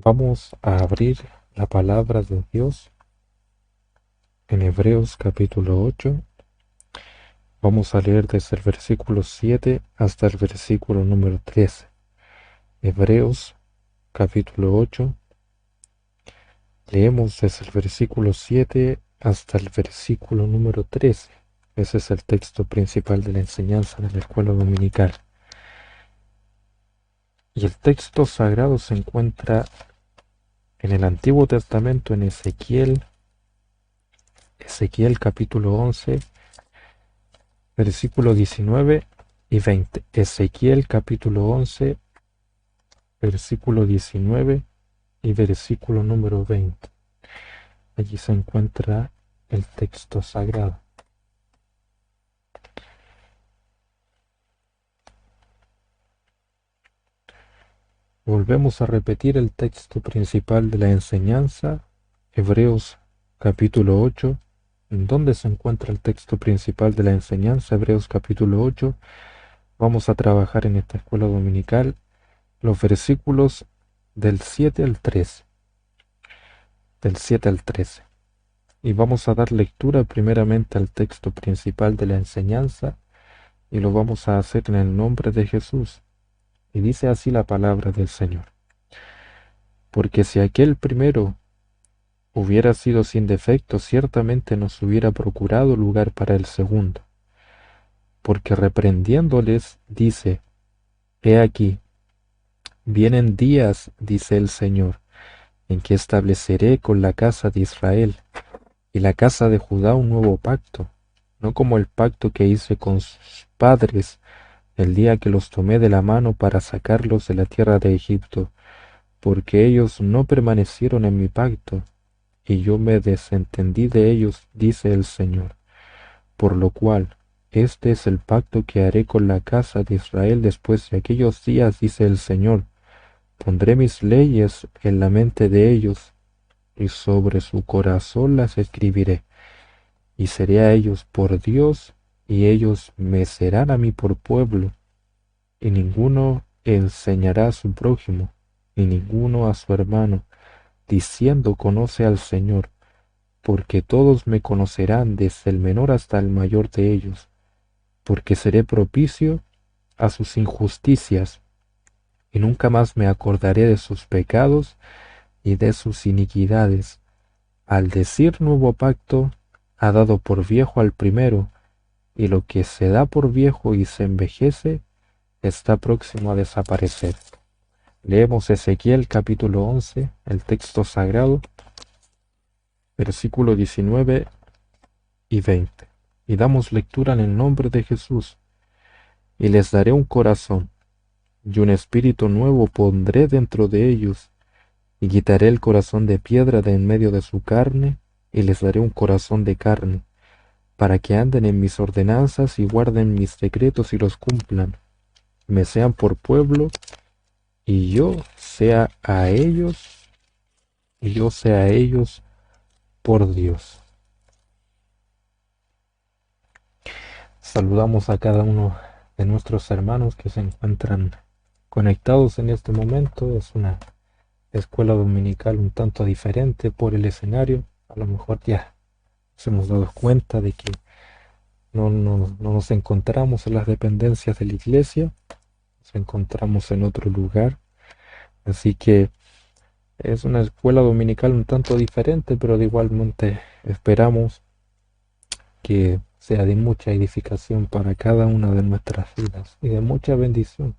Vamos a abrir la palabra de Dios en Hebreos capítulo 8. Vamos a leer desde el versículo 7 hasta el versículo número 13. Hebreos capítulo 8. Leemos desde el versículo 7 hasta el versículo número 13. Ese es el texto principal de la enseñanza de la escuela dominical. Y el texto sagrado se encuentra en el Antiguo Testamento, en Ezequiel capítulo 11, versículo 19 y 20. Ezequiel capítulo 11, versículo 19 y versículo número 20. Allí se encuentra el texto sagrado. Volvemos a repetir el texto principal de la enseñanza, Hebreos capítulo 8. ¿Dónde se encuentra el texto principal de la enseñanza? Hebreos capítulo 8. Vamos a trabajar en esta escuela dominical los versículos del 7 al 13. Del 7 al 13. Y vamos a dar lectura primeramente al texto principal de la enseñanza y lo vamos a hacer en el nombre de Jesús. Y dice así la palabra del Señor. Porque si aquel primero hubiera sido sin defecto, ciertamente nos hubiera procurado lugar para el segundo. Porque reprendiéndoles, dice, He aquí, vienen días, dice el Señor, en que estableceré con la casa de Israel y la casa de Judá un nuevo pacto, no como el pacto que hice con sus padres el día que los tomé de la mano para sacarlos de la tierra de Egipto, porque ellos no permanecieron en mi pacto, y yo me desentendí de ellos, dice el Señor. Por lo cual, este es el pacto que haré con la casa de Israel después de aquellos días, dice el Señor. Pondré mis leyes en la mente de ellos, y sobre su corazón las escribiré. Y seré a ellos por Dios, y ellos me serán a mí por pueblo. Y ninguno enseñará a su prójimo, ni ninguno a su hermano, diciendo conoce al Señor, porque todos me conocerán desde el menor hasta el mayor de ellos, porque seré propicio a sus injusticias, y nunca más me acordaré de sus pecados y de sus iniquidades. Al decir nuevo pacto, ha dado por viejo al primero, y lo que se da por viejo y se envejece, está próximo a desaparecer. Leemos Ezequiel capítulo 11, el texto sagrado, versículo 19 y 20. Y damos lectura en el nombre de Jesús. Y les daré un corazón, y un espíritu nuevo pondré dentro de ellos, y quitaré el corazón de piedra de en medio de su carne, y les daré un corazón de carne, para que anden en mis ordenanzas y guarden mis decretos y los cumplan, me sean por pueblo, y yo sea a ellos, por Dios. Saludamos a cada uno de nuestros hermanos que se encuentran conectados en este momento. Es una escuela dominical un tanto diferente por el escenario. A lo mejor ya nos hemos dado cuenta de que no nos encontramos en las dependencias de la iglesia, nos encontramos en otro lugar. Así que es una escuela dominical un tanto diferente, pero de igualmente esperamos que sea de mucha edificación para cada una de nuestras vidas y de mucha bendición.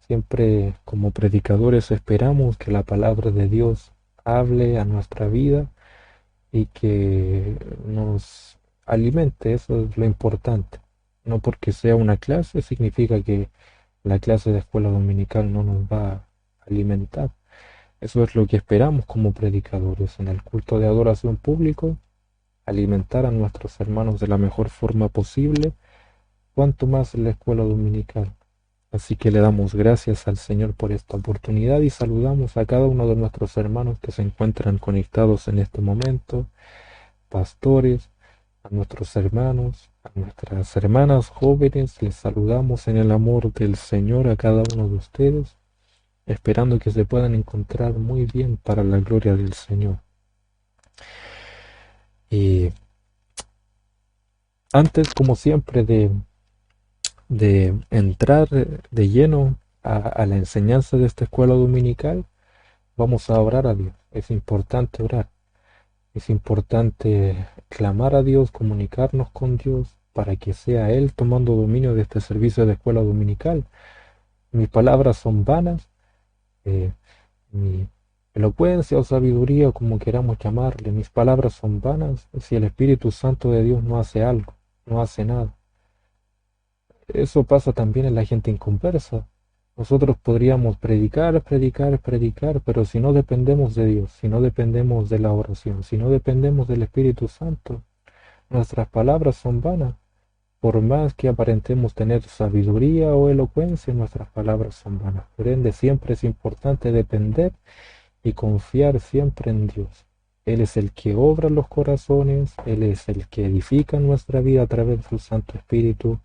Siempre como predicadores esperamos que la palabra de Dios hable a nuestra vida y que nos alimente, eso es lo importante. No porque sea una clase significa que la clase de escuela dominical no nos va a alimentar. Eso es lo que esperamos como predicadores en el culto de adoración público, alimentar a nuestros hermanos de la mejor forma posible, cuanto más en la escuela dominical. Así que le damos gracias al Señor por esta oportunidad y saludamos a cada uno de nuestros hermanos que se encuentran conectados en este momento, pastores, a nuestros hermanos, a nuestras hermanas jóvenes, les saludamos en el amor del Señor a cada uno de ustedes esperando que se puedan encontrar muy bien para la gloria del Señor. Y antes, como siempre, de entrar de lleno a la enseñanza de esta escuela dominical, vamos a orar a Dios. Es importante orar. Es importante clamar a Dios, comunicarnos con Dios para que sea Él tomando dominio de este servicio de escuela dominical. Mis palabras son vanas, eh, mi elocuencia o sabiduría, o como queramos llamarle, mis palabras son vanas si el Espíritu Santo de Dios no hace algo, no hace nada. Eso pasa también en la gente inconversa. Nosotros podríamos predicar, predicar, predicar, pero si no dependemos de Dios, si no dependemos de la oración, si no dependemos del Espíritu Santo, nuestras palabras son vanas. Por más que aparentemos tener sabiduría o elocuencia, nuestras palabras son vanas. Por ende, siempre es importante depender y confiar siempre en Dios. Él es el que obra los corazones, Él es el que edifica nuestra vida a través de su Santo Espíritu.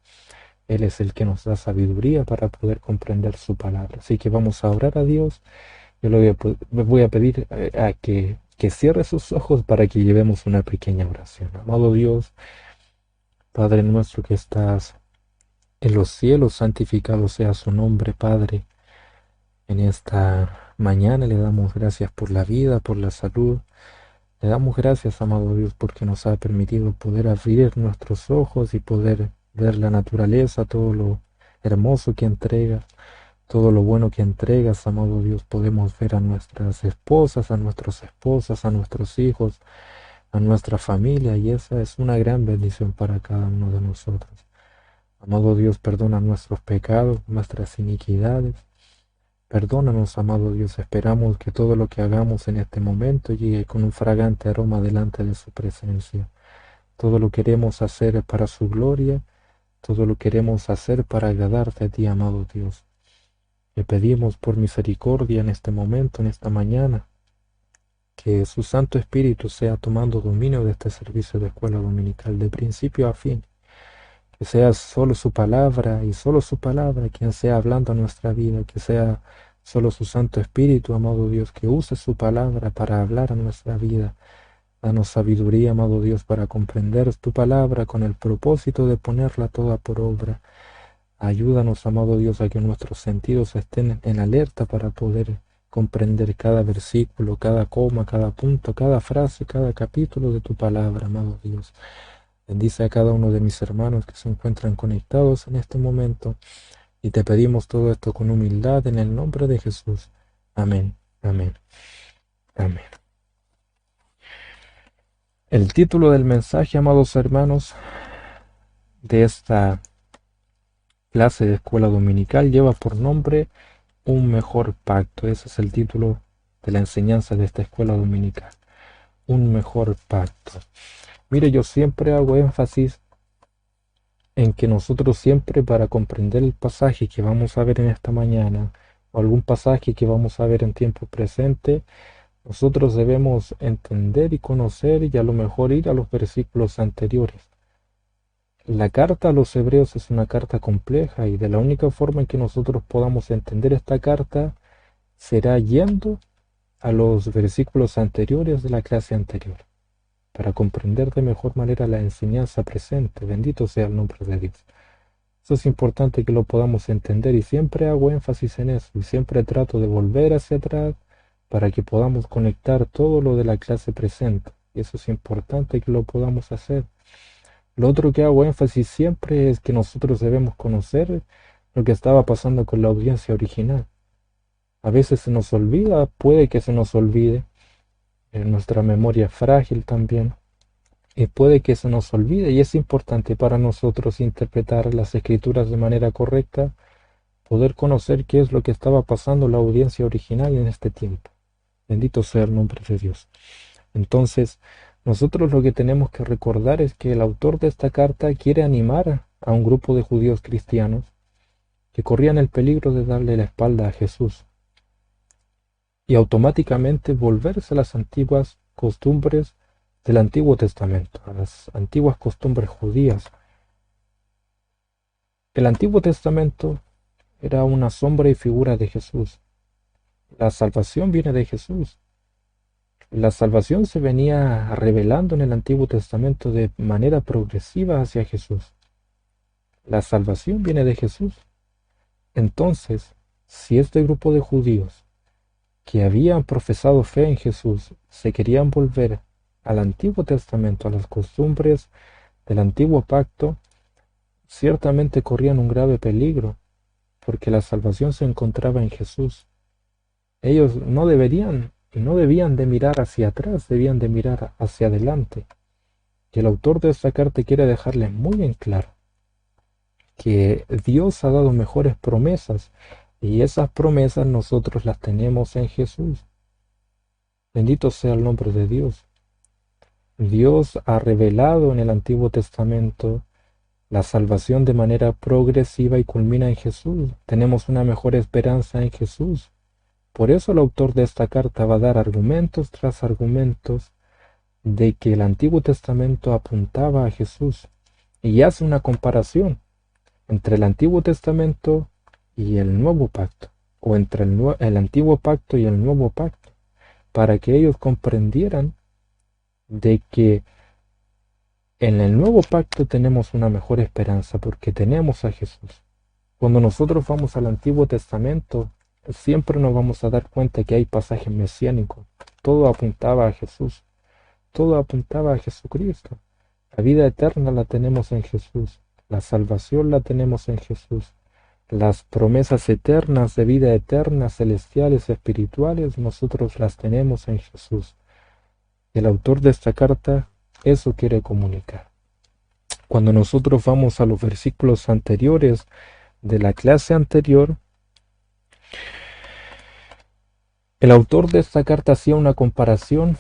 Él es el que nos da sabiduría para poder comprender su palabra. Así que vamos a orar a Dios. Yo me voy a pedir a que cierre sus ojos para que llevemos una pequeña oración. Amado Dios, Padre nuestro que estás en los cielos, santificado sea su nombre, Padre. En esta mañana le damos gracias por la vida, por la salud. Le damos gracias, amado Dios, porque nos ha permitido poder abrir nuestros ojos y poder ver la naturaleza, todo lo hermoso que entrega, todo lo bueno que entregas, amado Dios. Podemos ver a nuestras esposas, a nuestros esposas, a nuestros hijos, a nuestra familia, y esa es una gran bendición para cada uno de nosotros. Amado Dios, perdona nuestros pecados, nuestras iniquidades. Perdónanos, amado Dios, esperamos que todo lo que hagamos en este momento llegue con un fragante aroma delante de su presencia. Todo lo queremos hacer para su gloria, todo lo queremos hacer para agradarte a ti, amado Dios. Le pedimos por misericordia en este momento, en esta mañana, que su Santo Espíritu sea tomando dominio de este servicio de escuela dominical de principio a fin. Que sea solo su palabra y solo su palabra quien sea hablando a nuestra vida, que sea solo su Santo Espíritu, amado Dios, que use su palabra para hablar a nuestra vida. Danos sabiduría, amado Dios, para comprender tu palabra con el propósito de ponerla toda por obra. Ayúdanos, amado Dios, a que nuestros sentidos estén en alerta para poder comprender cada versículo, cada coma, cada punto, cada frase, cada capítulo de tu palabra, amado Dios. Bendice a cada uno de mis hermanos que se encuentran conectados en este momento y te pedimos todo esto con humildad en el nombre de Jesús. Amén, amén, amén. El título del mensaje, amados hermanos, de esta clase de escuela dominical lleva por nombre Un mejor pacto. Ese es el título de la enseñanza de esta escuela dominical. Un mejor pacto. Mire, yo siempre hago énfasis en que nosotros siempre, para comprender el pasaje que vamos a ver en esta mañana, o algún pasaje que vamos a ver en tiempo presente, nosotros debemos entender y conocer y a lo mejor ir a los versículos anteriores. La carta a los hebreos es una carta compleja y de la única forma en que nosotros podamos entender esta carta será yendo a los versículos anteriores de la clase anterior, para comprender de mejor manera la enseñanza presente. Bendito sea el nombre de Dios. Eso es importante que lo podamos entender y siempre hago énfasis en eso y siempre trato de volver hacia atrás para que podamos conectar todo lo de la clase presente. Y eso es importante que lo podamos hacer. Lo otro que hago énfasis siempre es que nosotros debemos conocer lo que estaba pasando con la audiencia original. A veces se nos olvida, puede que se nos olvide, nuestra memoria es frágil también, y puede que se nos olvide, y es importante para nosotros interpretar las escrituras de manera correcta, poder conocer qué es lo que estaba pasando en la audiencia original en este tiempo. Bendito sea el nombre de Dios. Entonces, nosotros lo que tenemos que recordar es que el autor de esta carta quiere animar a un grupo de judíos cristianos que corrían el peligro de darle la espalda a Jesús y automáticamente volverse a las antiguas costumbres del Antiguo Testamento, a las antiguas costumbres judías. El Antiguo Testamento era una sombra y figura de Jesús. La salvación viene de Jesús. La salvación se venía revelando en el Antiguo Testamento de manera progresiva hacia Jesús. La salvación viene de Jesús. Entonces, si este grupo de judíos que habían profesado fe en Jesús se querían volver al Antiguo Testamento, a las costumbres del Antiguo Pacto, ciertamente corrían un grave peligro, porque la salvación se encontraba en Jesús. Ellos no debían de mirar hacia atrás, debían de mirar hacia adelante. Y el autor de esta carta quiere dejarles muy en claro que Dios ha dado mejores promesas y esas promesas nosotros las tenemos en Jesús. Bendito sea el nombre de Dios. Dios ha revelado en el Antiguo Testamento la salvación de manera progresiva y culmina en Jesús. Tenemos una mejor esperanza en Jesús. Por eso el autor de esta carta va a dar argumentos tras argumentos de que el Antiguo Testamento apuntaba a Jesús y hace una comparación entre el Antiguo Testamento y el Nuevo Pacto, o entre el Antiguo Pacto y el Nuevo Pacto, para que ellos comprendieran de que en el Nuevo Pacto tenemos una mejor esperanza porque tenemos a Jesús. Cuando nosotros vamos al Antiguo Testamento, siempre nos vamos a dar cuenta que hay pasajes mesiánicos. Todo apuntaba a Jesús. Todo apuntaba a Jesucristo. La vida eterna la tenemos en Jesús. La salvación la tenemos en Jesús. Las promesas eternas de vida eterna, celestiales, espirituales, nosotros las tenemos en Jesús. El autor de esta carta eso quiere comunicar. Cuando nosotros vamos a los versículos anteriores de la clase anterior, el autor de esta carta hacía una comparación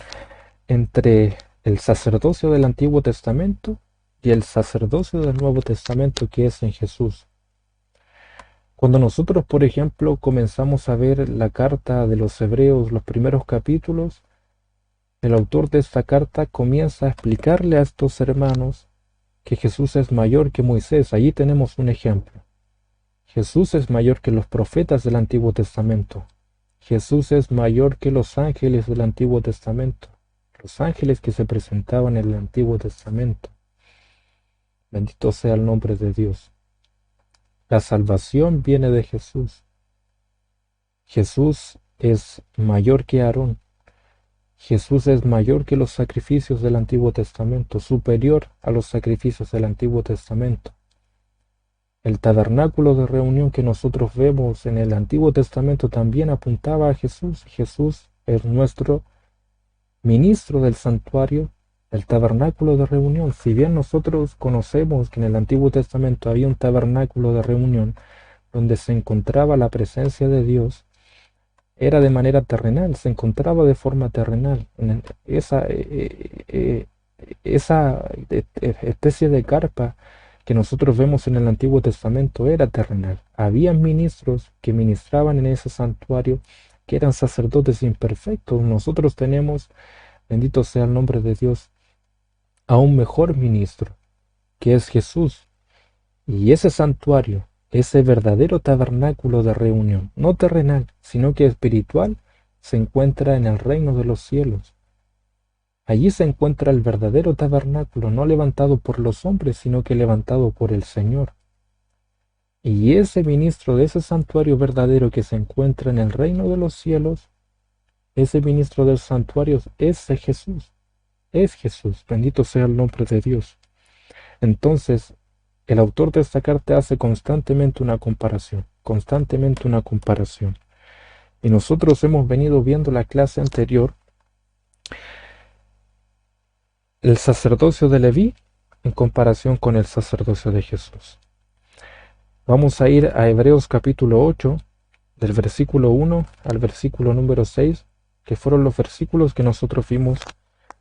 entre el sacerdocio del Antiguo Testamento y el sacerdocio del Nuevo Testamento que es en Jesús. Cuando nosotros, por ejemplo, comenzamos a ver la carta de los Hebreos, los primeros capítulos, el autor de esta carta comienza a explicarle a estos hermanos que Jesús es mayor que Moisés. Allí tenemos un ejemplo. Jesús es mayor que los profetas del Antiguo Testamento. Jesús es mayor que los ángeles del Antiguo Testamento. Los ángeles que se presentaban en el Antiguo Testamento. Bendito sea el nombre de Dios. La salvación viene de Jesús. Jesús es mayor que Aarón. Jesús es mayor que los sacrificios del Antiguo Testamento, superior a los sacrificios del Antiguo Testamento. El tabernáculo de reunión que nosotros vemos en el Antiguo Testamento también apuntaba a Jesús. Jesús es nuestro ministro del santuario, del tabernáculo de reunión. Si bien nosotros conocemos que en el Antiguo Testamento había un tabernáculo de reunión donde se encontraba la presencia de Dios, era de manera terrenal, se encontraba de forma terrenal. Esa especie de carpa que nosotros vemos en el Antiguo Testamento era terrenal. Había ministros que ministraban en ese santuario que eran sacerdotes imperfectos. Nosotros tenemos, bendito sea el nombre de Dios, a un mejor ministro, que es Jesús. Y ese santuario, ese verdadero tabernáculo de reunión, no terrenal, sino que espiritual, se encuentra en el reino de los cielos. Allí se encuentra el verdadero tabernáculo, no levantado por los hombres, sino que levantado por el Señor. Y ese ministro de ese santuario verdadero que se encuentra en el reino de los cielos, ese ministro del santuario es Jesús. Es Jesús, bendito sea el nombre de Dios. Entonces, el autor de esta carta hace constantemente una comparación. Y nosotros hemos venido viendo la clase anterior, el sacerdocio de Leví en comparación con el sacerdocio de Jesús. Vamos a ir a Hebreos capítulo 8, del versículo 1 al versículo número 6, que fueron los versículos que nosotros vimos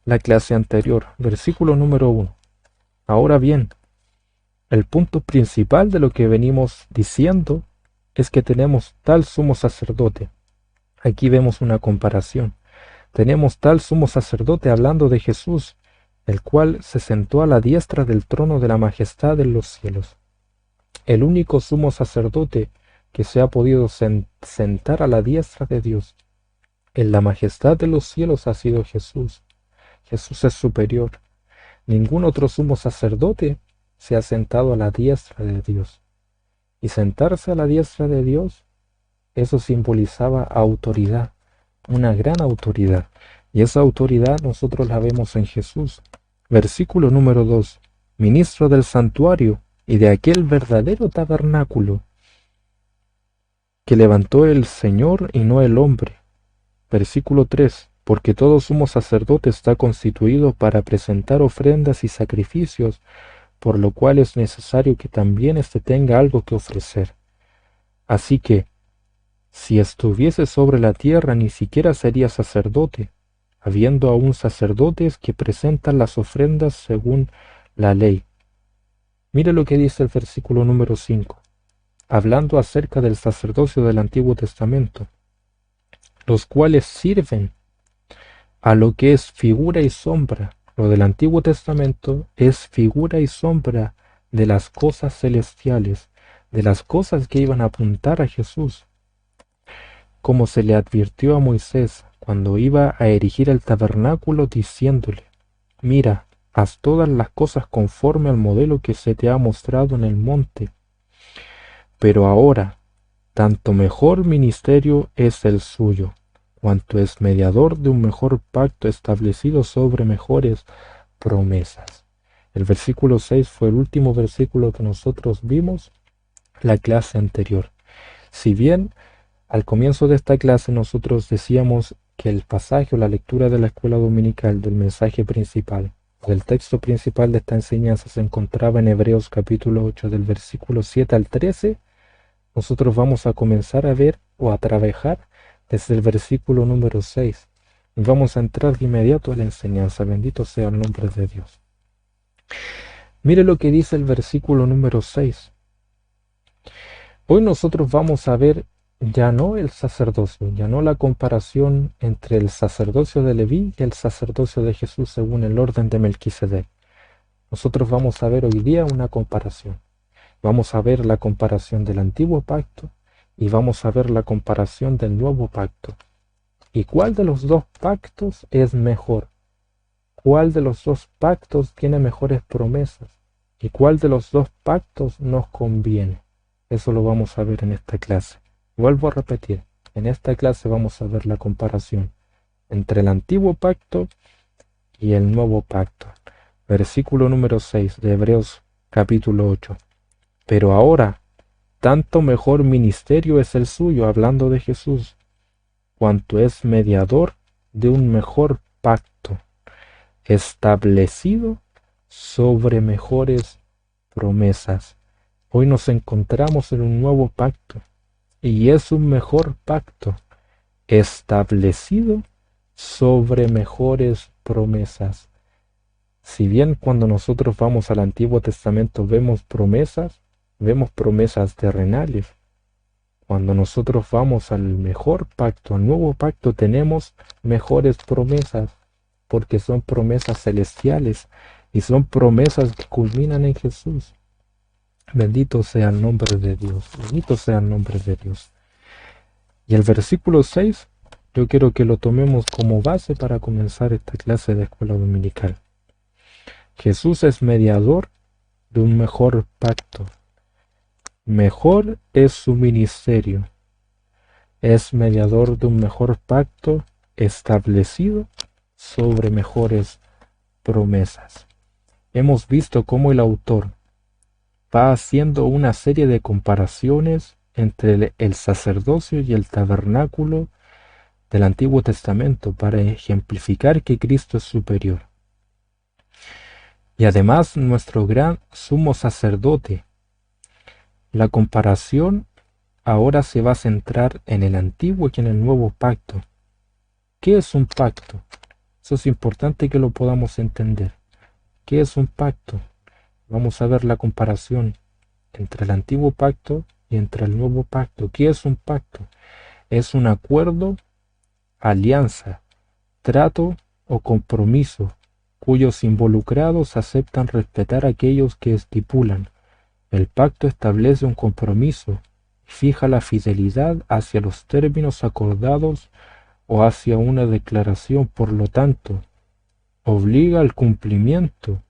la clase anterior. Versículo número 1. Ahora bien, el punto principal de lo que venimos diciendo es que tenemos tal sumo sacerdote. Aquí vemos una comparación. Tenemos tal sumo sacerdote hablando de Jesús, el cual se sentó a la diestra del trono de la majestad en los cielos. El único sumo sacerdote que se ha podido sentar a la diestra de Dios. En la majestad de los cielos ha sido Jesús. Jesús es superior. Ningún otro sumo sacerdote se ha sentado a la diestra de Dios. Y sentarse a la diestra de Dios, eso simbolizaba autoridad, una gran autoridad. Y esa autoridad nosotros la vemos en Jesús. Versículo número 2. Ministro del santuario y de aquel verdadero tabernáculo que levantó el Señor y no el hombre. Versículo 3. Porque todo sumo sacerdote está constituido para presentar ofrendas y sacrificios, por lo cual es necesario que también éste tenga algo que ofrecer. Así que, si estuviese sobre la tierra, ni siquiera sería sacerdote, habiendo aún sacerdotes que presentan las ofrendas según la ley. Mire lo que dice el versículo número 5, hablando acerca del sacerdocio del Antiguo Testamento, los cuales sirven a lo que es figura y sombra. Lo del Antiguo Testamento es figura y sombra de las cosas celestiales, de las cosas que iban a apuntar a Jesús, como se le advirtió a Moisés cuando iba a erigir el tabernáculo, diciéndole: mira, haz todas las cosas conforme al modelo que se te ha mostrado en el monte. Pero ahora, tanto mejor ministerio es el suyo, cuanto es mediador de un mejor pacto establecido sobre mejores promesas. El versículo 6 fue el último versículo que nosotros vimos la clase anterior. Si bien al comienzo de esta clase nosotros decíamos que el pasaje o la lectura de la escuela dominical del mensaje principal, del texto principal de esta enseñanza se encontraba en Hebreos capítulo 8 del versículo 7 al 13, nosotros vamos a comenzar a ver o a trabajar desde el versículo número 6. Y vamos a entrar de inmediato a la enseñanza. Bendito sea el nombre de Dios. Mire lo que dice el versículo número 6. Hoy nosotros vamos a ver ya no el sacerdocio, ya no la comparación entre el sacerdocio de Leví y el sacerdocio de Jesús según el orden de Melquisedec. Nosotros vamos a ver hoy día una comparación. Vamos a ver la comparación del antiguo pacto y vamos a ver la comparación del nuevo pacto. ¿Y cuál de los dos pactos es mejor? ¿Cuál de los dos pactos tiene mejores promesas? ¿Y cuál de los dos pactos nos conviene? Eso lo vamos a ver en esta clase. Vuelvo a repetir, en esta clase vamos a ver la comparación entre el antiguo pacto y el nuevo pacto. Versículo número 6 de Hebreos capítulo 8. Pero ahora, tanto mejor ministerio es el suyo, hablando de Jesús, cuanto es mediador de un mejor pacto, establecido sobre mejores promesas. Hoy nos encontramos en un nuevo pacto, y es un mejor pacto, establecido sobre mejores promesas. Si bien cuando nosotros vamos al Antiguo Testamento vemos promesas terrenales. Cuando nosotros vamos al mejor pacto, al nuevo pacto, tenemos mejores promesas, porque son promesas celestiales y son promesas que culminan en Jesús. Bendito sea el nombre de Dios, bendito sea el nombre de Dios. Y el versículo 6, yo quiero que lo tomemos como base para comenzar esta clase de escuela dominical. Jesús es mediador de un mejor pacto. Mejor es su ministerio. Es mediador de un mejor pacto establecido sobre mejores promesas. Hemos visto cómo el autor va haciendo una serie de comparaciones entre el sacerdocio y el tabernáculo del Antiguo Testamento para ejemplificar que Cristo es superior. Y además nuestro gran sumo sacerdote. La comparación ahora se va a centrar en el antiguo y en el nuevo pacto. ¿Qué es un pacto? Eso es importante que lo podamos entender. ¿Qué es un pacto? Vamos a ver la comparación entre el antiguo pacto y entre el nuevo pacto. ¿Qué es un pacto? Es un acuerdo, alianza, trato o compromiso, cuyos involucrados aceptan respetar a aquellos que estipulan. El pacto establece un compromiso fija la fidelidad hacia los términos acordados o hacia una declaración, por lo tanto, obliga al cumplimiento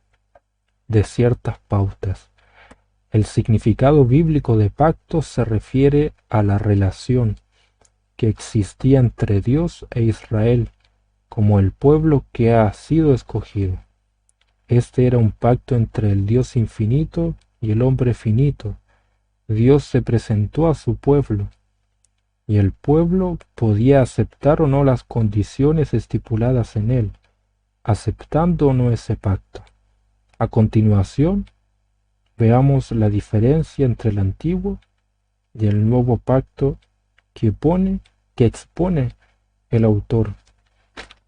de ciertas pautas. El significado bíblico de pacto se refiere a la relación que existía entre Dios e Israel como el pueblo que ha sido escogido. Este era un pacto entre el Dios infinito y el hombre finito. Dios se presentó a su pueblo, y el pueblo podía aceptar o no las condiciones estipuladas en él, aceptando o no ese pacto. A continuación, veamos la diferencia entre el antiguo y el nuevo pacto que expone el autor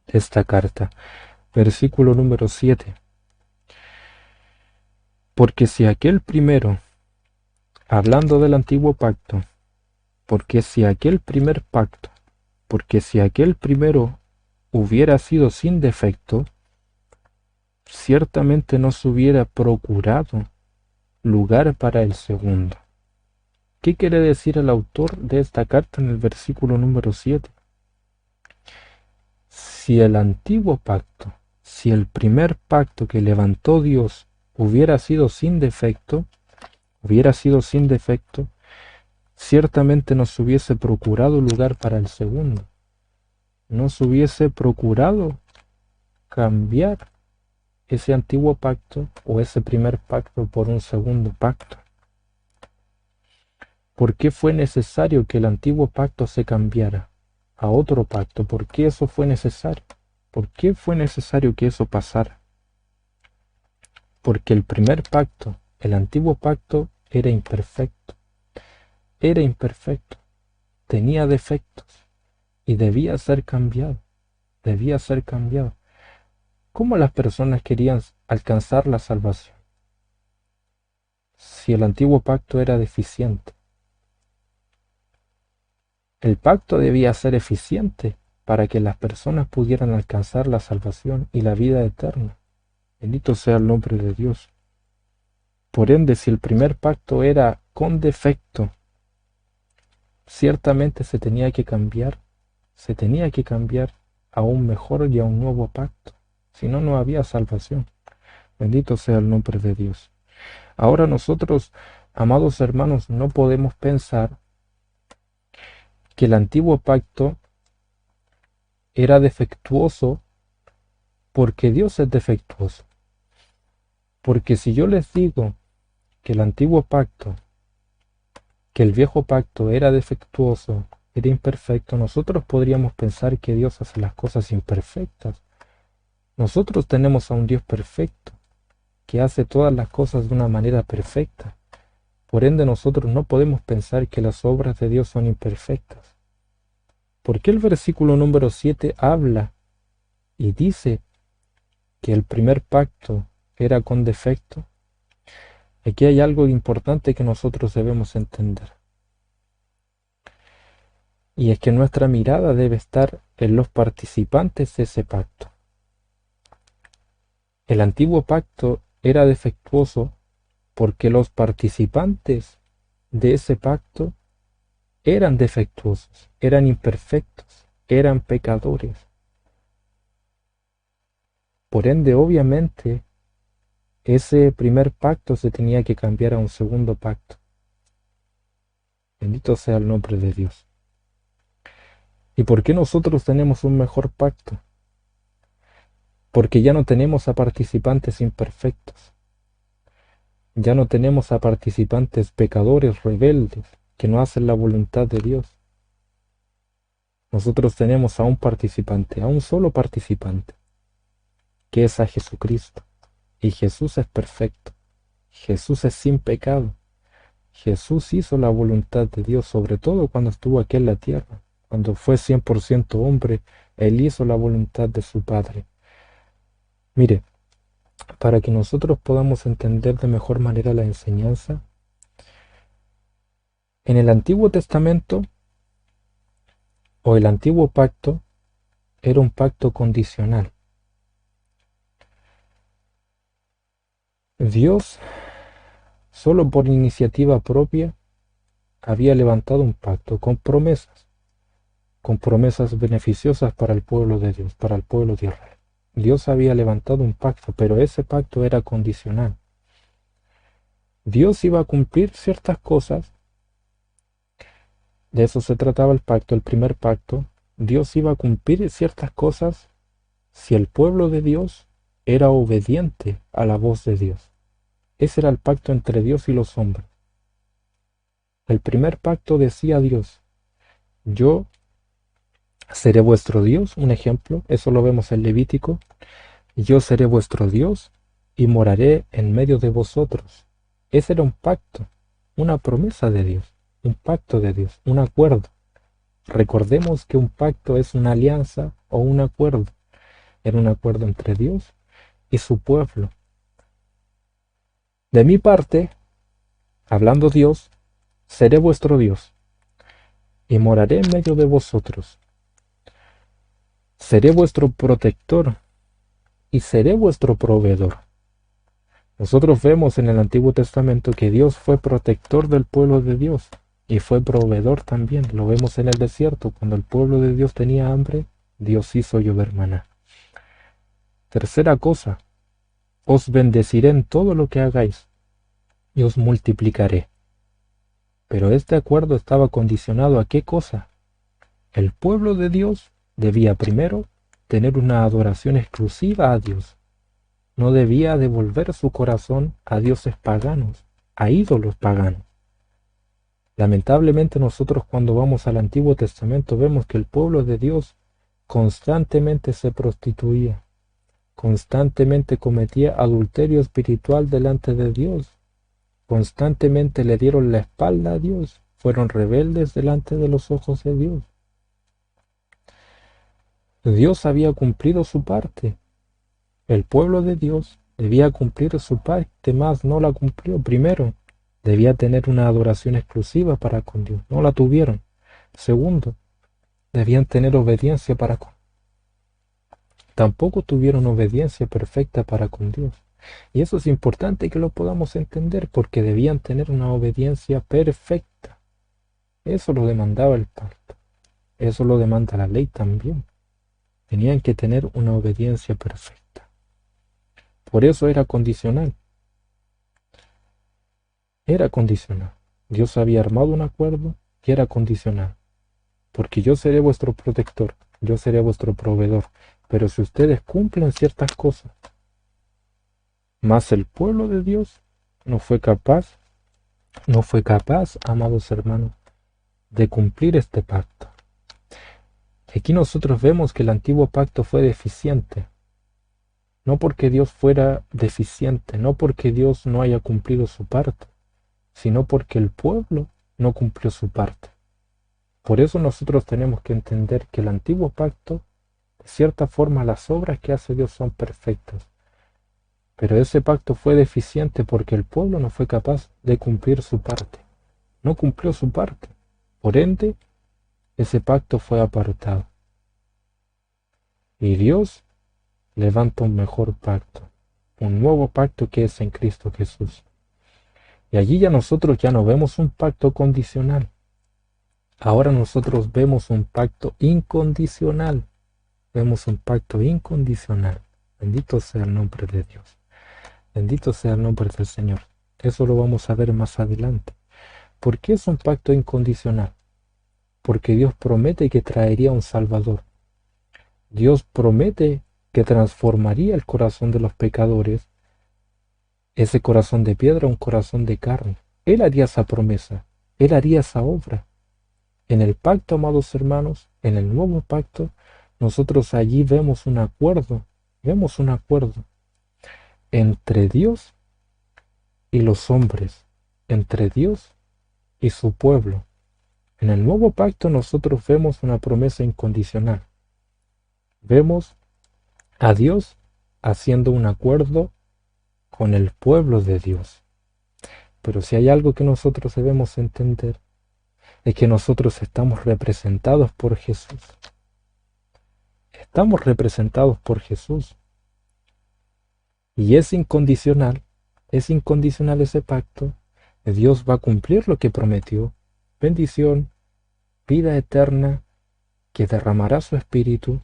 de esta carta. Versículo número 7. Porque si aquel primero, hablando del antiguo pacto, porque si aquel primero hubiera sido sin defecto, ciertamente no se hubiera procurado lugar para el segundo. ¿Qué quiere decir el autor de esta carta en el versículo número 7? Si el antiguo pacto, si el primer pacto que levantó Dios hubiera sido sin defecto, ciertamente no se hubiese procurado lugar para el segundo. No se hubiese procurado cambiar ese antiguo pacto o ese primer pacto por un segundo pacto. ¿Por qué fue necesario que el antiguo pacto se cambiara a otro pacto? ¿Por qué eso fue necesario? ¿Por qué fue necesario que eso pasara? Porque el primer pacto, el antiguo pacto, era imperfecto, tenía defectos y debía ser cambiado. ¿Cómo las personas querían alcanzar la salvación si el antiguo pacto era deficiente? El pacto debía ser eficiente para que las personas pudieran alcanzar la salvación y la vida eterna. Bendito sea el nombre de Dios. Por ende, si el primer pacto era con defecto, ciertamente se tenía que cambiar a un mejor y a un nuevo pacto. Si no, no había salvación. Bendito sea el nombre de Dios. Ahora nosotros, amados hermanos, no podemos pensar que el antiguo pacto era defectuoso porque Dios es defectuoso. Porque si yo les digo que el antiguo pacto, que el viejo pacto era defectuoso, era imperfecto, nosotros podríamos pensar que Dios hace las cosas imperfectas. Nosotros tenemos a un Dios perfecto, que hace todas las cosas de una manera perfecta. Por ende, nosotros no podemos pensar que las obras de Dios son imperfectas. ¿Por qué el versículo número 7 habla y dice que el primer pacto era con defecto? Aquí hay algo importante que nosotros debemos entender. Y es que nuestra mirada debe estar en los participantes de ese pacto. El antiguo pacto era defectuoso porque los participantes de ese pacto eran defectuosos, eran imperfectos, eran pecadores. Por ende, obviamente, ese primer pacto se tenía que cambiar a un segundo pacto. Bendito sea el nombre de Dios. ¿Y por qué nosotros tenemos un mejor pacto? Porque ya no tenemos a participantes imperfectos. Ya no tenemos a participantes pecadores, rebeldes, que no hacen la voluntad de Dios. Nosotros tenemos a un participante, a un solo participante, que es a Jesucristo. Y Jesús es perfecto. Jesús es sin pecado. Jesús hizo la voluntad de Dios, sobre todo cuando estuvo aquí en la tierra. Cuando fue 100% hombre, Él hizo la voluntad de su Padre. Mire, para que nosotros podamos entender de mejor manera la enseñanza, en el Antiguo Testamento o el Antiguo Pacto era un pacto condicional. Dios, solo por iniciativa propia, había levantado un pacto con promesas beneficiosas para el pueblo de Dios, para el pueblo de Israel. Dios había levantado un pacto, pero ese pacto era condicional. Dios iba a cumplir ciertas cosas, de eso se trataba el pacto, el primer pacto. Dios iba a cumplir ciertas cosas si el pueblo de Dios era obediente a la voz de Dios. Ese era el pacto entre Dios y los hombres. El primer pacto decía Dios: yo seré vuestro Dios, un ejemplo, eso lo vemos en Levítico. Yo seré vuestro Dios y moraré en medio de vosotros. Ese era un pacto, una promesa de Dios, un pacto de Dios, un acuerdo. Recordemos que un pacto es una alianza o un acuerdo. Era un acuerdo entre Dios y su pueblo. De mi parte, hablando Dios, seré vuestro Dios y moraré en medio de vosotros. Seré vuestro protector y seré vuestro proveedor. Nosotros vemos en el Antiguo Testamento que Dios fue protector del pueblo de Dios y fue proveedor también. Lo vemos en el desierto, cuando el pueblo de Dios tenía hambre, Dios hizo llover maná. Tercera cosa, os bendeciré en todo lo que hagáis y os multiplicaré. Pero este acuerdo estaba condicionado ¿a qué cosa? El pueblo de Dios debía primero tener una adoración exclusiva a Dios. No debía devolver su corazón a dioses paganos, a ídolos paganos. Lamentablemente nosotros cuando vamos al Antiguo Testamento vemos que el pueblo de Dios constantemente se prostituía, constantemente cometía adulterio espiritual delante de Dios, constantemente le dieron la espalda a Dios, fueron rebeldes delante de los ojos de Dios. Dios había cumplido su parte. El pueblo de Dios debía cumplir su parte, más no la cumplió. Primero, debía tener una adoración exclusiva para con Dios, no la tuvieron. Segundo, debían tener obediencia para con tampoco tuvieron obediencia perfecta para con Dios. Y eso es importante que lo podamos entender, porque debían tener una obediencia perfecta. Eso lo demandaba el pacto. Eso lo demanda la ley también. Tenían que tener una obediencia perfecta. Por eso era condicional. Era condicional. Dios había armado un acuerdo que era condicional. Porque yo seré vuestro protector, yo seré vuestro proveedor. Pero si ustedes cumplen ciertas cosas, más el pueblo de Dios no fue capaz, amados hermanos, de cumplir este pacto. Aquí nosotros vemos que el antiguo pacto fue deficiente. No porque Dios fuera deficiente, no porque Dios no haya cumplido su parte, sino porque el pueblo no cumplió su parte. Por eso nosotros tenemos que entender que el antiguo pacto, de cierta forma, las obras que hace Dios son perfectas. Pero ese pacto fue deficiente porque el pueblo no fue capaz de cumplir su parte. No cumplió su parte. Por ende, ese pacto fue apartado. Y Dios levanta un mejor pacto, un nuevo pacto que es en Cristo Jesús. Y allí ya nosotros ya no vemos un pacto condicional. Ahora nosotros vemos un pacto incondicional. Vemos un pacto incondicional. Bendito sea el nombre de Dios. Bendito sea el nombre del Señor. Eso lo vamos a ver más adelante. ¿Por qué es un pacto incondicional? Porque Dios promete que traería un Salvador. Dios promete que transformaría el corazón de los pecadores, ese corazón de piedra, un corazón de carne. Él haría esa promesa, Él haría esa obra. En el pacto, amados hermanos, en el nuevo pacto, nosotros allí vemos un acuerdo entre Dios y los hombres, entre Dios y su pueblo. En el nuevo pacto nosotros vemos una promesa incondicional. Vemos a Dios haciendo un acuerdo con el pueblo de Dios. Pero si hay algo que nosotros debemos entender, es que nosotros estamos representados por Jesús. Estamos representados por Jesús. Y es incondicional ese pacto. Dios va a cumplir lo que prometió. bendición, vida eterna, que derramará su espíritu,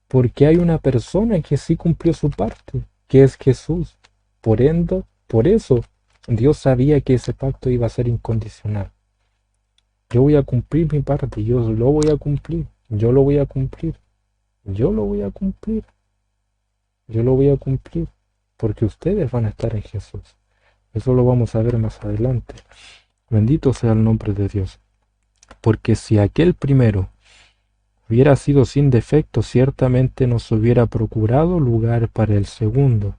porque hay una persona que sí cumplió su parte, que es Jesús. Por eso, Dios sabía que ese pacto iba a ser incondicional. Yo voy a cumplir mi parte, yo lo voy a cumplir, yo lo voy a cumplir, yo lo voy a cumplir, yo lo voy a cumplir, porque ustedes van a estar en Jesús. Eso lo vamos a ver más adelante. Bendito sea el nombre de Dios. Porque si aquel primero hubiera sido sin defecto, ciertamente nos hubiera procurado lugar para el segundo.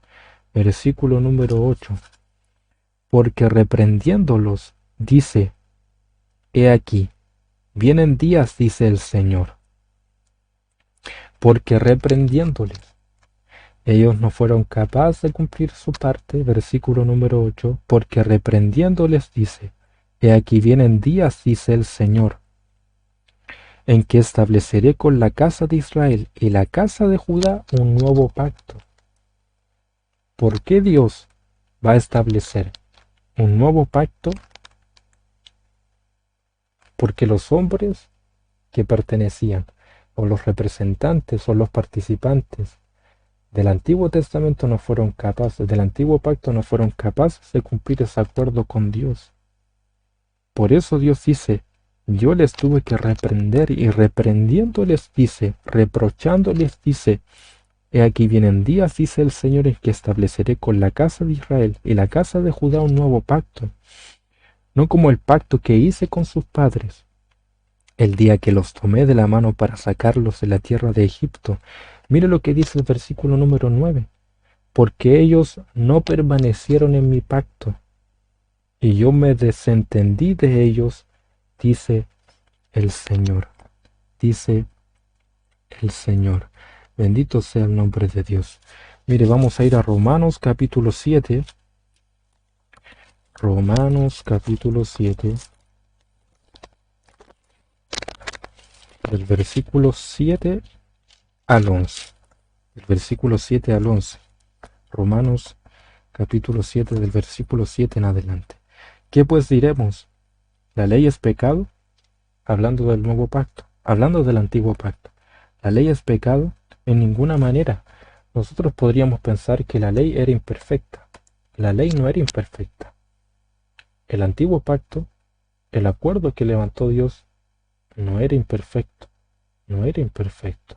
Versículo número 8. Porque reprendiéndolos, dice, he aquí, vienen días, dice el Señor. Porque reprendiéndoles, ellos no fueron capaces de cumplir su parte. Versículo número 8. Porque reprendiéndoles, dice, he aquí vienen días, dice el Señor, en que estableceré con la casa de Israel y la casa de Judá un nuevo pacto. ¿Por qué Dios va a establecer un nuevo pacto? Porque los hombres que pertenecían, o los representantes, o los participantes del Antiguo Testamento no fueron capaces, del Antiguo Pacto no fueron capaces de cumplir ese acuerdo con Dios. Por eso Dios dice, yo les tuve que reprender, y reprendiéndoles dice, reprochándoles dice, he aquí vienen días, dice el Señor, en que estableceré con la casa de Israel y la casa de Judá un nuevo pacto, no como el pacto que hice con sus padres, el día que los tomé de la mano para sacarlos de la tierra de Egipto. Mire lo que dice el versículo número 9, porque ellos no permanecieron en mi pacto, y yo me desentendí de ellos, dice el Señor, dice el Señor. Bendito sea el nombre de Dios. Mire, vamos a ir a Romanos capítulo 7. Romanos capítulo 7. Del versículo 7 al 11. Del versículo 7 al 11. Romanos capítulo 7 del versículo 7 en adelante. ¿Qué pues diremos? ¿La ley es pecado? Hablando del nuevo pacto. Hablando del antiguo pacto. ¿La ley es pecado? En ninguna manera. Nosotros podríamos pensar que la ley era imperfecta. La ley no era imperfecta. El antiguo pacto, el acuerdo que levantó Dios, no era imperfecto. No era imperfecto.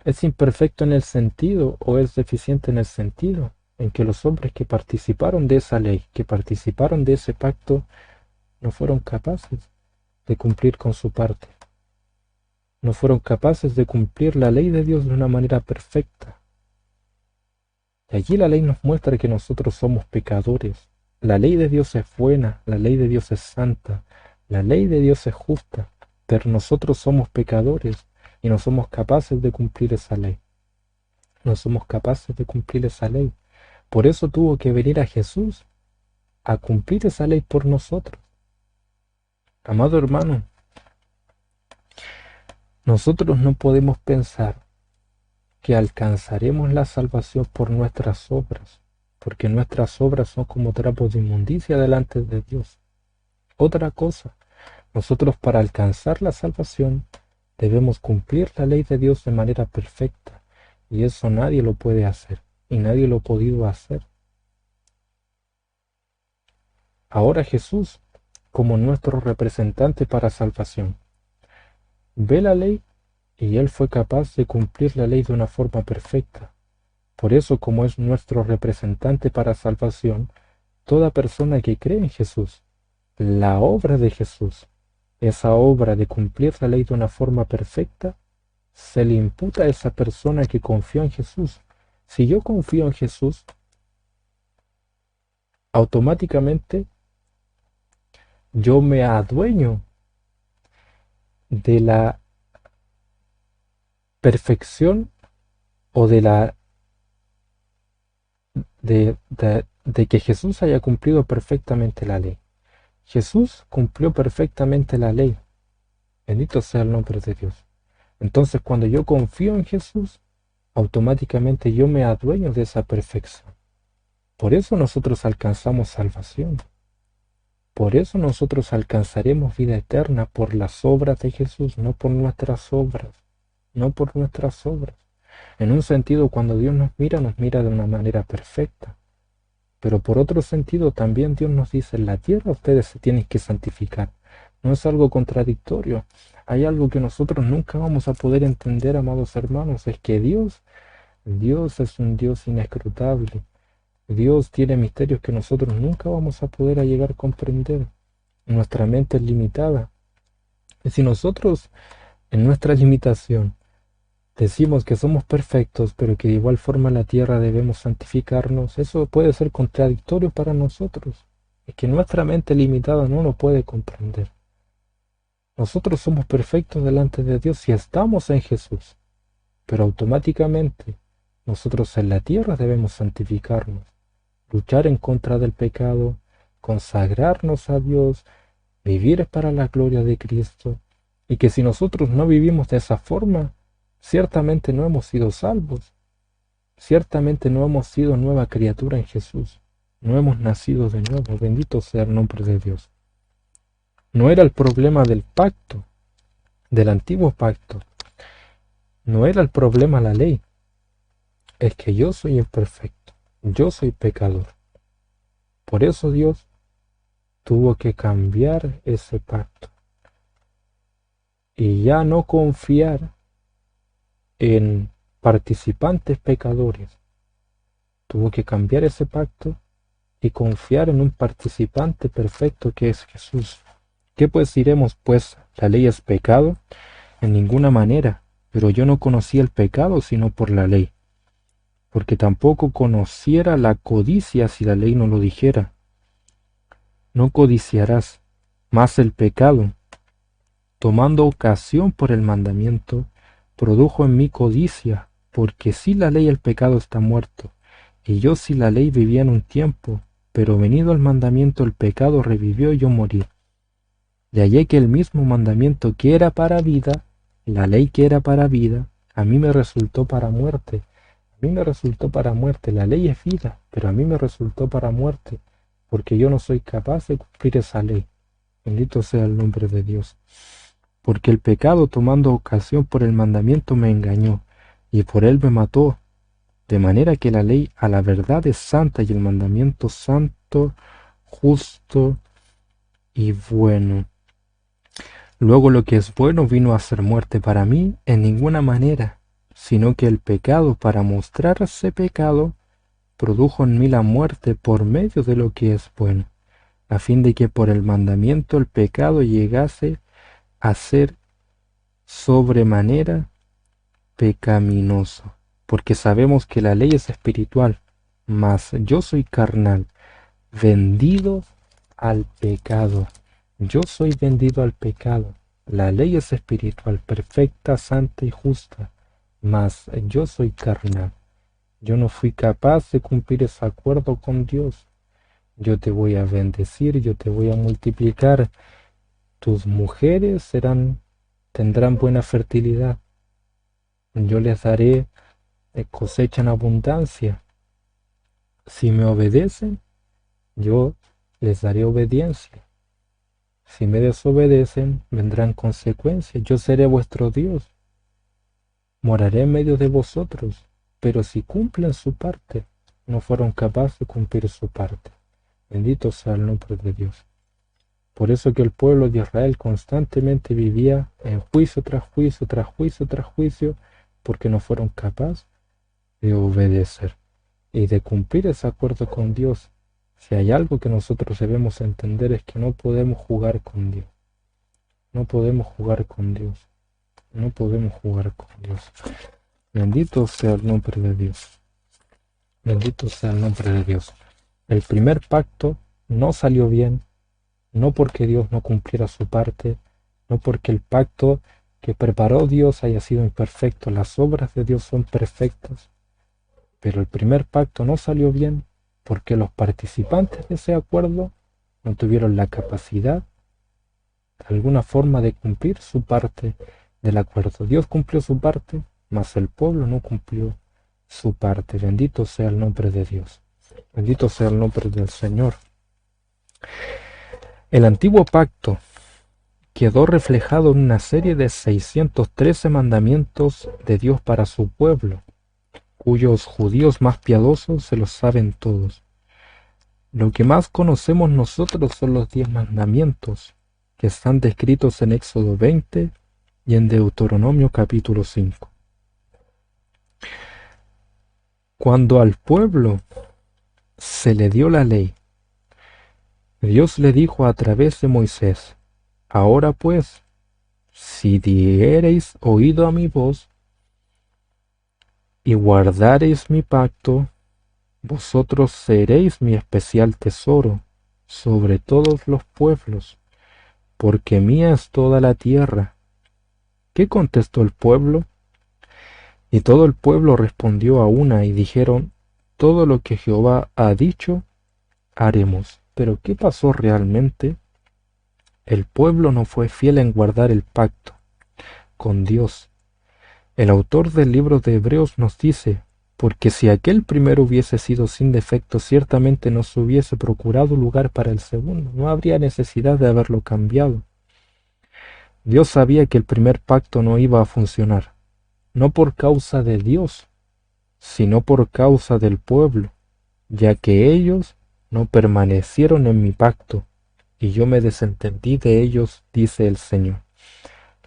¿Es imperfecto en el sentido o es deficiente en el sentido en que los hombres que participaron de esa ley, que participaron de ese pacto, no fueron capaces de cumplir con su parte? No fueron capaces de cumplir la ley de Dios de una manera perfecta. Y allí la ley nos muestra que nosotros somos pecadores. La ley de Dios es buena, la ley de Dios es santa, la ley de Dios es justa, pero nosotros somos pecadores y no somos capaces de cumplir esa ley. No somos capaces de cumplir esa ley. Por eso tuvo que venir a Jesús a cumplir esa ley por nosotros. Amado hermano, nosotros no podemos pensar que alcanzaremos la salvación por nuestras obras, porque nuestras obras son como trapos de inmundicia delante de Dios. Otra cosa, nosotros para alcanzar la salvación debemos cumplir la ley de Dios de manera perfecta, y eso nadie lo puede hacer, y nadie lo ha podido hacer. Ahora Jesús, como nuestro representante para salvación, ve la ley y Él fue capaz de cumplir la ley de una forma perfecta. Por eso, como es nuestro representante para salvación, toda persona que cree en Jesús, la obra de Jesús, esa obra de cumplir la ley de una forma perfecta, se le imputa a esa persona que confió en Jesús. Si yo confío en Jesús, automáticamente yo me adueño de la perfección o de que Jesús haya cumplido perfectamente la ley. Jesús cumplió perfectamente la ley. Bendito sea el nombre de Dios. Entonces, cuando yo confío en Jesús, automáticamente yo me adueño de esa perfección. Por eso nosotros alcanzamos salvación. Por eso nosotros alcanzaremos vida eterna por las obras de Jesús, no por nuestras obras, no por nuestras obras. En un sentido, cuando Dios nos mira de una manera perfecta. Pero por otro sentido, también Dios nos dice, en la tierra ustedes se tienen que santificar. No es algo contradictorio. Hay algo que nosotros nunca vamos a poder entender, amados hermanos, es que Dios es un Dios inescrutable. Dios tiene misterios que nosotros nunca vamos a poder llegar a comprender. Nuestra mente es limitada. Y si nosotros, en nuestra limitación, decimos que somos perfectos, pero que de igual forma en la tierra debemos santificarnos, eso puede ser contradictorio para nosotros. Es que nuestra mente limitada no lo puede comprender. Nosotros somos perfectos delante de Dios si estamos en Jesús, pero automáticamente nosotros en la tierra debemos santificarnos, luchar en contra del pecado, consagrarnos a Dios, vivir para la gloria de Cristo, y que si nosotros no vivimos de esa forma, ciertamente no hemos sido salvos, ciertamente no hemos sido nueva criatura en Jesús, no hemos nacido de nuevo, bendito sea el nombre de Dios. No era el problema del pacto, del antiguo pacto, no era el problema la ley, es que yo soy imperfecto, yo soy pecador. Por eso Dios tuvo que cambiar ese pacto y ya no confiar en participantes pecadores. Tuvo que cambiar ese pacto y confiar en un participante perfecto que es Jesús. ¿Qué pues diremos, pues? ¿La ley es pecado? En ninguna manera, pero yo no conocía el pecado sino por la ley, porque tampoco conociera la codicia si la ley no lo dijera. No codiciarás, mas el pecado, tomando ocasión por el mandamiento, produjo en mí codicia, porque si la ley el pecado está muerto, y yo si la ley vivía en un tiempo, pero venido el mandamiento el pecado revivió y yo morí. De allí que el mismo mandamiento que era para vida, la ley que era para vida, a mí me resultó para muerte. A mí me resultó para muerte. La ley es vida, pero a mí me resultó para muerte, porque yo no soy capaz de cumplir esa ley. Bendito sea el nombre de Dios. Porque el pecado tomando ocasión por el mandamiento me engañó, y por él me mató. De manera que la ley a la verdad es santa y el mandamiento santo, justo y bueno. Luego lo que es bueno vino a ser muerte para mí en ninguna manera, sino que el pecado para mostrarse pecado produjo en mí la muerte por medio de lo que es bueno, a fin de que por el mandamiento el pecado llegase a ser sobremanera pecaminoso, porque sabemos que la ley es espiritual, mas yo soy carnal, vendido al pecado. Yo soy vendido al pecado. La ley es espiritual, perfecta, santa y justa, mas yo soy carnal. Yo no fui capaz de cumplir ese acuerdo con Dios. Yo te voy a bendecir, yo te voy a multiplicar. Tus mujeres tendrán buena fertilidad. Yo les daré cosecha en abundancia. Si me obedecen, yo les daré obediencia. Si me desobedecen, vendrán consecuencias. Yo seré vuestro Dios. Moraré en medio de vosotros. Pero si cumplen su parte, no fueron capaces de cumplir su parte. Bendito sea el nombre de Dios. Por eso que el pueblo de Israel constantemente vivía en juicio tras juicio, tras juicio, tras juicio, porque no fueron capaces de obedecer y de cumplir ese acuerdo con Dios. Si hay algo que nosotros debemos entender es que no podemos jugar con Dios. No podemos jugar con Dios. No podemos jugar con Dios. Bendito sea el nombre de Dios. Bendito sea el nombre de Dios. El primer pacto no salió bien, no porque Dios no cumpliera su parte, no porque el pacto que preparó Dios haya sido imperfecto. Las obras de Dios son perfectas. Pero el primer pacto no salió bien porque los participantes de ese acuerdo no tuvieron la capacidad de alguna forma de cumplir su parte del acuerdo. Dios cumplió su parte, mas el pueblo no cumplió su parte. Bendito sea el nombre de Dios. Bendito sea el nombre del Señor. El antiguo pacto quedó reflejado en una serie de 613 mandamientos de Dios para su pueblo, cuyos judíos más piadosos se los saben todos. Lo que más conocemos nosotros son los 10 mandamientos, que están descritos en Éxodo 20 y en Deuteronomio capítulo 5. Cuando al pueblo se le dio la ley, Dios le dijo a través de Moisés: ahora pues, si diereis oído a mi voz y guardareis mi pacto, vosotros seréis mi especial tesoro sobre todos los pueblos, porque mía es toda la tierra. ¿Qué contestó el pueblo? Y todo el pueblo respondió a una y dijeron: todo lo que Jehová ha dicho, haremos. Pero ¿qué pasó realmente? El pueblo no fue fiel en guardar el pacto con Dios. El autor del libro de Hebreos nos dice: porque si aquel primero hubiese sido sin defecto, ciertamente no se hubiese procurado lugar para el segundo, no habría necesidad de haberlo cambiado. Dios sabía que el primer pacto no iba a funcionar, no por causa de Dios, sino por causa del pueblo, ya que ellos no permanecieron en mi pacto, y yo me desentendí de ellos, dice el Señor.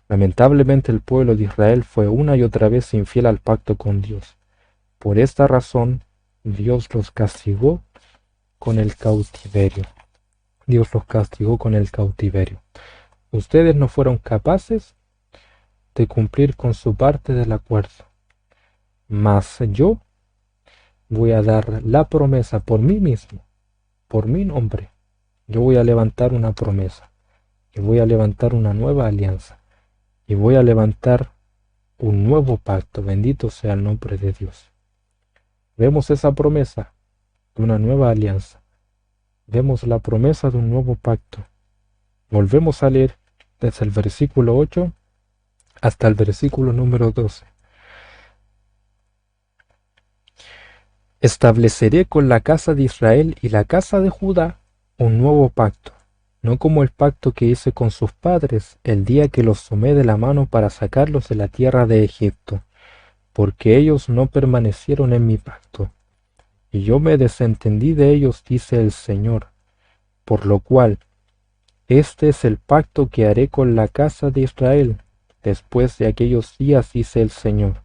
Lamentablemente el pueblo de Israel fue una y otra vez infiel al pacto con Dios. Por esta razón, Dios los castigó con el cautiverio. Dios los castigó con el cautiverio. Ustedes no fueron capaces de cumplir con su parte del acuerdo, mas yo voy a dar la promesa por mí mismo, por mi nombre. Yo voy a levantar una promesa, y voy a levantar una nueva alianza, y voy a levantar un nuevo pacto. Bendito sea el nombre de Dios. Vemos esa promesa de una nueva alianza. Vemos la promesa de un nuevo pacto. Volvemos a leer desde el versículo 8 hasta el versículo número 12. Estableceré con la casa de Israel y la casa de Judá un nuevo pacto, no como el pacto que hice con sus padres el día que los tomé de la mano para sacarlos de la tierra de Egipto, porque ellos no permanecieron en mi pacto, y yo me desentendí de ellos, dice el Señor, por lo cual este es el pacto que haré con la casa de Israel después de aquellos días, dice el Señor.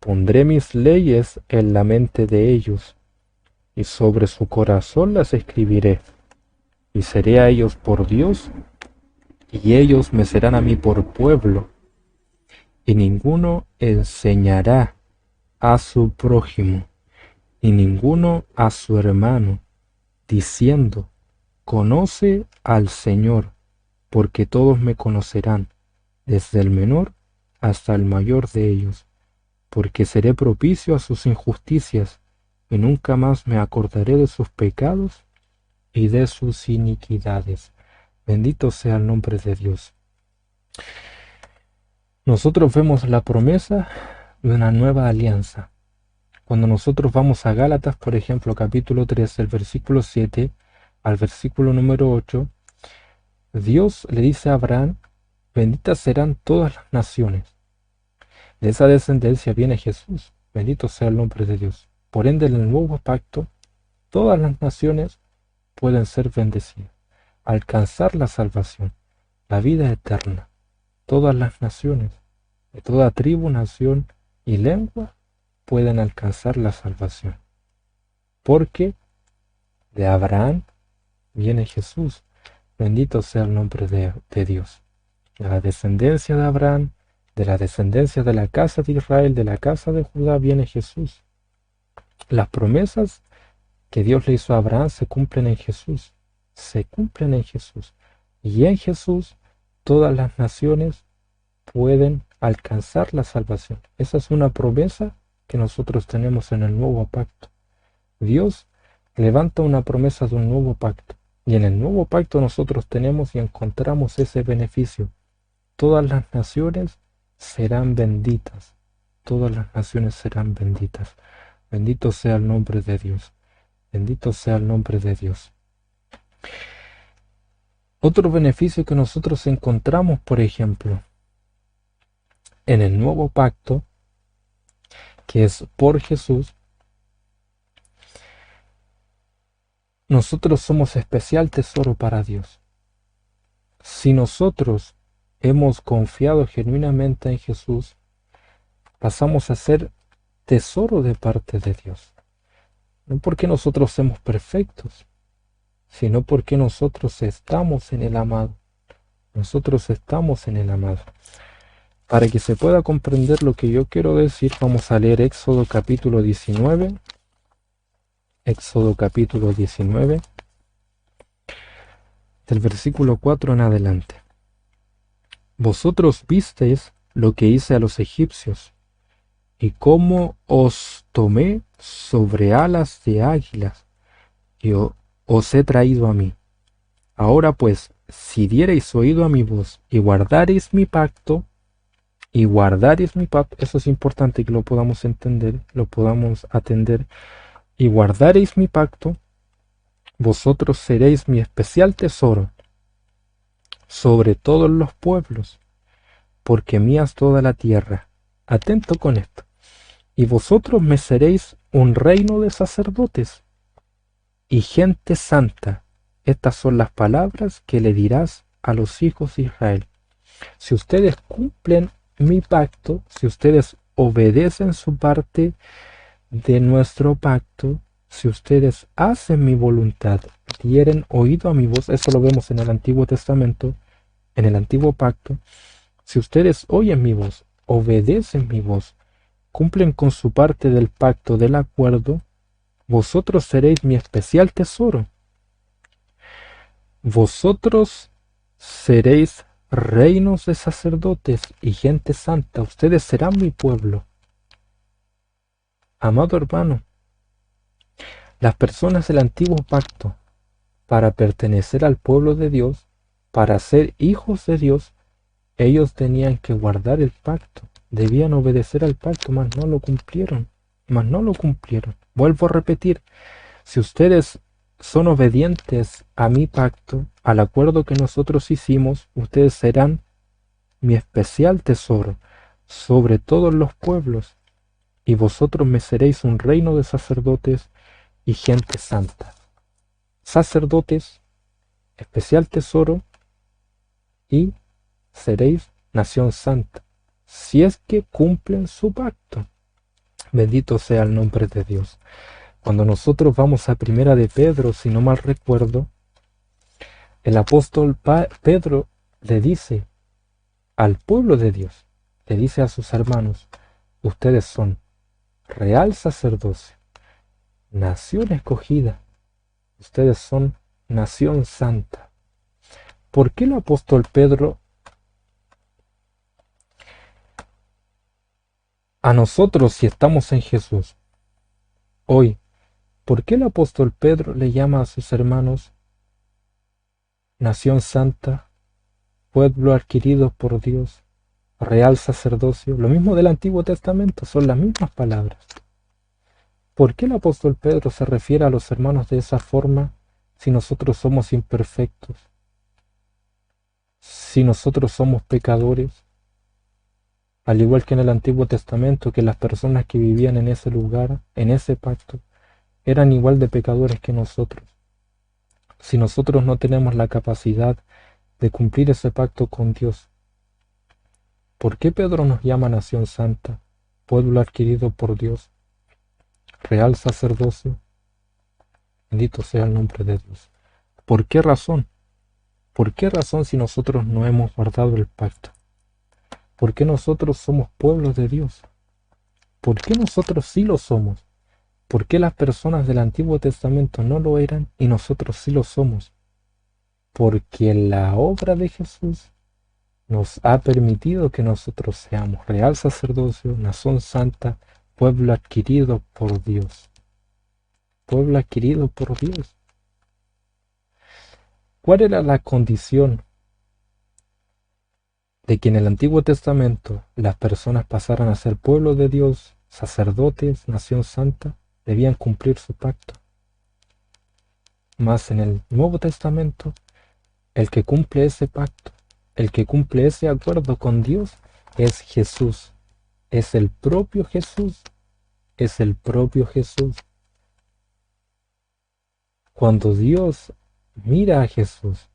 Pondré mis leyes en la mente de ellos, y sobre su corazón las escribiré, y seré a ellos por Dios, y ellos me serán a mí por pueblo, y ninguno enseñará a su prójimo, y ninguno a su hermano, diciendo: conoce al Señor, porque todos me conocerán, desde el menor hasta el mayor de ellos, porque seré propicio a sus injusticias, y nunca más me acordaré de sus pecados y de sus iniquidades. Bendito sea el nombre de Dios. Nosotros vemos la promesa de una nueva alianza. Cuando nosotros vamos a Gálatas, por ejemplo, capítulo 3, el versículo 7 al versículo número 8, Dios le dice a Abraham: benditas serán todas las naciones. De esa descendencia viene Jesús. Bendito sea el nombre de Dios. Por ende, en el nuevo pacto, todas las naciones pueden ser bendecidas, alcanzar la salvación, la vida eterna. Todas las naciones, de toda tribu, nación y lengua, pueden alcanzar la salvación. Porque de Abraham viene Jesús. Bendito sea el nombre de Dios. De la descendencia de Abraham, de la descendencia de la casa de Israel, de la casa de Judá, viene Jesús. Las promesas que Dios le hizo a Abraham se cumplen en Jesús. Se cumplen en Jesús. Y en Jesús todas las naciones pueden alcanzar la salvación. Esa es una promesa que nosotros tenemos en el nuevo pacto. Dios levanta una promesa de un nuevo pacto. Y en el nuevo pacto nosotros tenemos y encontramos ese beneficio. Todas las naciones serán benditas. Todas las naciones serán benditas. Bendito sea el nombre de Dios. Bendito sea el nombre de Dios. Otro beneficio que nosotros encontramos, por ejemplo, en el nuevo pacto, que es por Jesús, nosotros somos especial tesoro para Dios. Si nosotros hemos confiado genuinamente en Jesús, pasamos a ser tesoro de parte de Dios. No porque nosotros seamos perfectos, sino porque nosotros estamos en el amado. Nosotros estamos en el amado. Para que se pueda comprender lo que yo quiero decir, vamos a leer Éxodo capítulo 19. Éxodo capítulo 19, del versículo 4 en adelante. Vosotros visteis lo que hice a los egipcios, y cómo os tomé sobre alas de águilas, y os he traído a mí. Ahora pues, si diereis oído a mi voz, y guardareis mi pacto, eso es importante que lo podamos entender, lo podamos atender, y guardareis mi pacto, vosotros seréis mi especial tesoro sobre todos los pueblos, porque mía es toda la tierra. Atento con esto. Y vosotros me seréis un reino de sacerdotes y gente santa. Estas son las palabras que le dirás a los hijos de Israel. Si ustedes cumplen mi pacto, si ustedes obedecen su parte de nuestro pacto, si ustedes hacen mi voluntad, dieren oído a mi voz, eso lo vemos en el Antiguo Testamento, en el Antiguo Pacto, si ustedes oyen mi voz, obedecen mi voz, cumplen con su parte del pacto del acuerdo, vosotros seréis mi especial tesoro. Vosotros seréis reinos de sacerdotes y gente santa. Ustedes serán mi pueblo. Amado hermano, las personas del antiguo pacto, para pertenecer al pueblo de Dios, para ser hijos de Dios, ellos tenían que guardar el pacto, debían obedecer al pacto, mas no lo cumplieron, Vuelvo a repetir, si ustedes son obedientes a mi pacto, al acuerdo que nosotros hicimos, ustedes serán mi especial tesoro sobre todos los pueblos, y vosotros me seréis un reino de sacerdotes y gente santa. Sacerdotes, especial tesoro, y seréis nación santa, si es que cumplen su pacto. Bendito sea el nombre de Dios. Cuando nosotros vamos a Primera de Pedro, si no mal recuerdo, el apóstol Pedro le dice al pueblo de Dios, le dice a sus hermanos, ustedes son real sacerdocio, nación escogida, ustedes son nación santa. ¿Por qué el apóstol Pedro a nosotros, si estamos en Jesús, hoy, por qué el apóstol Pedro le llama a sus hermanos nación santa, pueblo adquirido por Dios, real sacerdocio? Lo mismo del Antiguo Testamento, son las mismas palabras. ¿Por qué el apóstol Pedro se refiere a los hermanos de esa forma si nosotros somos imperfectos? Si nosotros somos pecadores, al igual que en el Antiguo Testamento, que las personas que vivían en ese lugar, en ese pacto, eran igual de pecadores que nosotros. Si nosotros no tenemos la capacidad de cumplir ese pacto con Dios, ¿por qué Pedro nos llama nación santa, pueblo adquirido por Dios, real sacerdocio? Bendito sea el nombre de Dios. ¿Por qué razón? ¿Por qué razón si nosotros no hemos guardado el pacto? ¿Por qué nosotros somos pueblos de Dios? ¿Por qué nosotros sí lo somos? ¿Por qué las personas del Antiguo Testamento no lo eran y nosotros sí lo somos? Porque la obra de Jesús nos ha permitido que nosotros seamos real sacerdocio, nación santa, pueblo adquirido por Dios. Pueblo adquirido por Dios. ¿Cuál era la condición de que en el Antiguo Testamento las personas pasaran a ser pueblo de Dios, sacerdotes, nación santa? Debían cumplir su pacto. Mas en el Nuevo Testamento El que cumple ese pacto, el que cumple ese acuerdo con Dios es Jesús, es el propio Jesús, es el propio Jesús. Cuando Dios mira a Jesús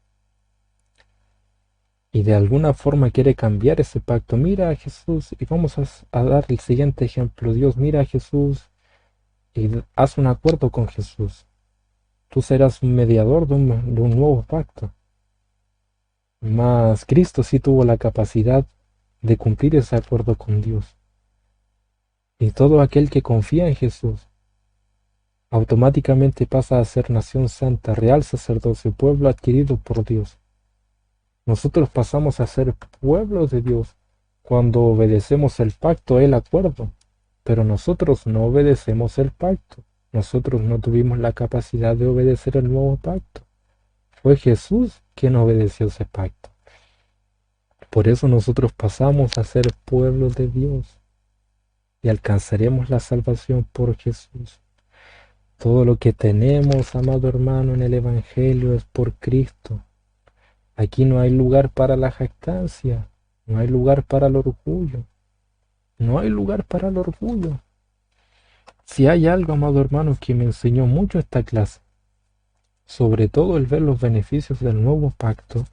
y de alguna forma quiere cambiar ese pacto, mira a Jesús y vamos a dar el siguiente ejemplo. Dios mira a Jesús y haz un acuerdo con Jesús. Tú serás un mediador de un nuevo pacto. Mas Cristo sí tuvo la capacidad de cumplir ese acuerdo con Dios. Y todo aquel que confía en Jesús automáticamente pasa a ser nación santa, real sacerdocio, pueblo adquirido por Dios. Nosotros pasamos a ser pueblo de Dios cuando obedecemos el pacto, el acuerdo, pero nosotros no obedecemos el pacto. Nosotros no tuvimos la capacidad de obedecer el nuevo pacto. Fue Jesús quien obedeció ese pacto. Por eso nosotros pasamos a ser pueblo de Dios y alcanzaremos la salvación por Jesús. Todo lo que tenemos, amado hermano, en el Evangelio es por Cristo. Aquí no hay lugar para la jactancia, no hay lugar para el orgullo, no hay lugar para el orgullo. Si hay algo, amado hermano, que me enseñó mucho esta clase, sobre todo el ver los beneficios del nuevo pacto,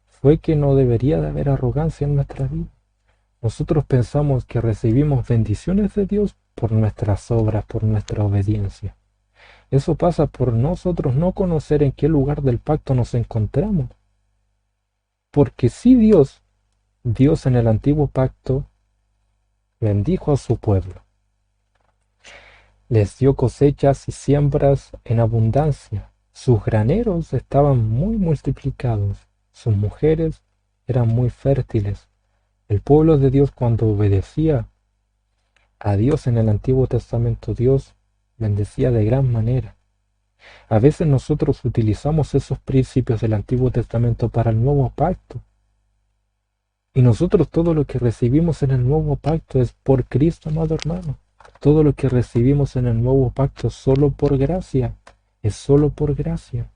fue que no debería de haber arrogancia en nuestra vida. Nosotros pensamos que recibimos bendiciones de Dios por nuestras obras, por nuestra obediencia. Eso pasa por nosotros no conocer en qué lugar del pacto nos encontramos. Porque si Dios en el antiguo pacto bendijo a su pueblo, les dio cosechas y siembras en abundancia, sus graneros estaban muy multiplicados, sus mujeres eran muy fértiles. El pueblo de Dios, cuando obedecía a Dios en el Antiguo Testamento, Dios bendecía de gran manera. A veces nosotros utilizamos esos principios del Antiguo Testamento para el nuevo pacto. Y nosotros todo lo que recibimos en el nuevo pacto es por Cristo, amado hermano. Todo lo que recibimos en el nuevo pacto es solo por gracia. Es solo por gracia.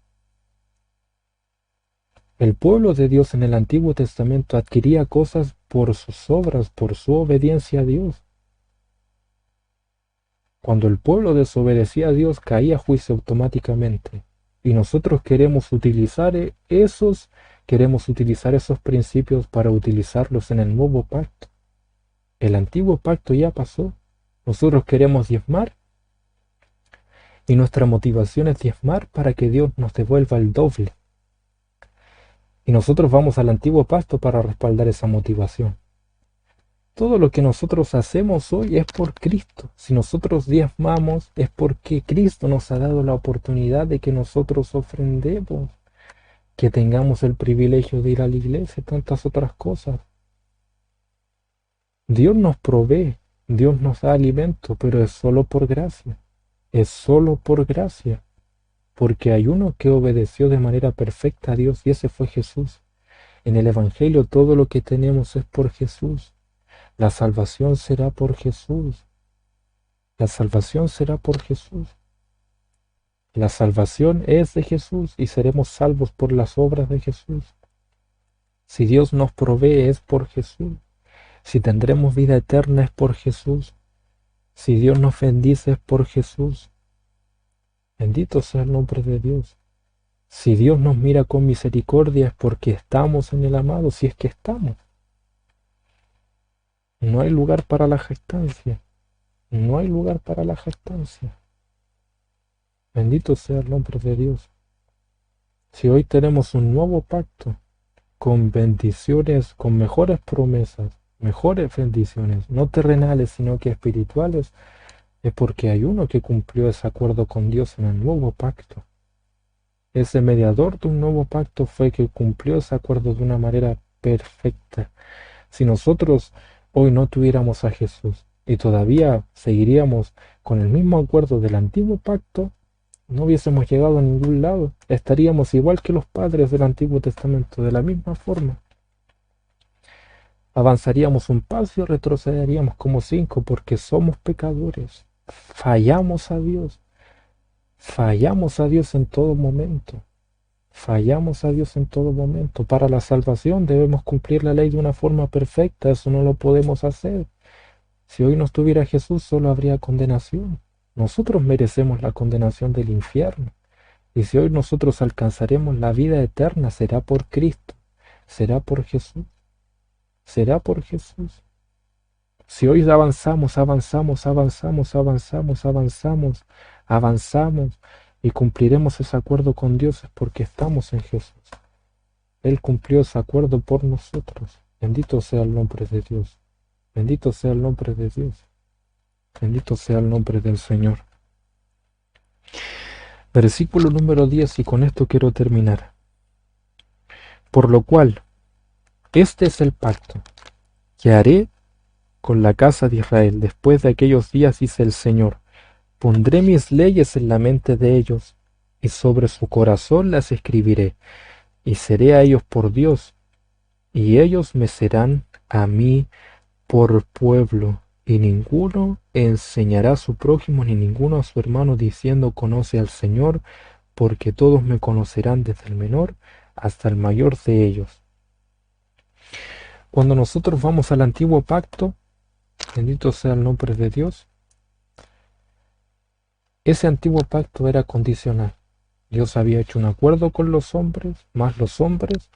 El pueblo de Dios en el Antiguo Testamento adquiría cosas por sus obras, por su obediencia a Dios. Cuando el pueblo desobedecía a Dios, caía juicio automáticamente. Y nosotros queremos utilizar esos principios para utilizarlos en el nuevo pacto. El antiguo pacto ya pasó. Nosotros queremos diezmar y nuestra motivación es diezmar para que Dios nos devuelva el doble. Y nosotros vamos al antiguo pacto para respaldar esa motivación. Todo lo que nosotros hacemos hoy es por Cristo. Si nosotros diezmamos es porque Cristo nos ha dado la oportunidad de que nosotros ofrendemos, que tengamos el privilegio de ir a la iglesia y tantas otras cosas. Dios nos provee, Dios nos da alimento, pero es solo por gracia. Es solo por gracia. Porque hay uno que obedeció de manera perfecta a Dios y ese fue Jesús. En el Evangelio todo lo que tenemos es por Jesús. La salvación será por Jesús. La salvación será por Jesús. La salvación es de Jesús y seremos salvos por las obras de Jesús. Si Dios nos provee es por Jesús. Si tendremos vida eterna es por Jesús. Si Dios nos bendice es por Jesús. Bendito sea el nombre de Dios. Si Dios nos mira con misericordia es porque estamos en el amado, si es que estamos. No hay lugar para la jactancia. No hay lugar para la jactancia. Bendito sea el nombre de Dios. Si hoy tenemos un nuevo pacto, con bendiciones, con mejores promesas, mejores bendiciones, no terrenales, sino que espirituales, es porque hay uno que cumplió ese acuerdo con Dios en el nuevo pacto. Ese mediador de un nuevo pacto fue que cumplió ese acuerdo de una manera perfecta. Si nosotros hoy no tuviéramos a Jesús y todavía seguiríamos con el mismo acuerdo del antiguo pacto, no hubiésemos llegado a ningún lado. Estaríamos igual que los padres del Antiguo Testamento, de la misma forma. Avanzaríamos un paso y retrocederíamos como 5 porque somos pecadores. Fallamos a Dios en todo momento. Fallamos a Dios en todo momento. Para la salvación debemos cumplir la ley de una forma perfecta. Eso no lo podemos hacer. Si hoy no estuviera Jesús, solo habría condenación. Nosotros merecemos la condenación del infierno. Y si hoy nosotros alcanzaremos la vida eterna, será por Cristo, será por Jesús, será por Jesús. Si hoy avanzamos, avanzamos, avanzamos, avanzamos, avanzamos, avanzamos y cumpliremos ese acuerdo con Dios es porque estamos en Jesús. Él cumplió ese acuerdo por nosotros. Bendito sea el nombre de Dios. Bendito sea el nombre de Dios. Bendito sea el nombre del Señor. Versículo número 10, y con esto quiero terminar. Por lo cual, este es el pacto que haré con la casa de Israel después de aquellos días, dice el Señor. Pondré mis leyes en la mente de ellos, y sobre su corazón las escribiré, y seré a ellos por Dios, y ellos me serán a mí por pueblo. Y ninguno enseñará a su prójimo ni ninguno a su hermano diciendo conoce al Señor, porque todos me conocerán desde el menor hasta el mayor de ellos. Cuando nosotros vamos al antiguo pacto, bendito sea el nombre de Dios, ese antiguo pacto era condicional. Dios había hecho un acuerdo con los hombres, mas los hombres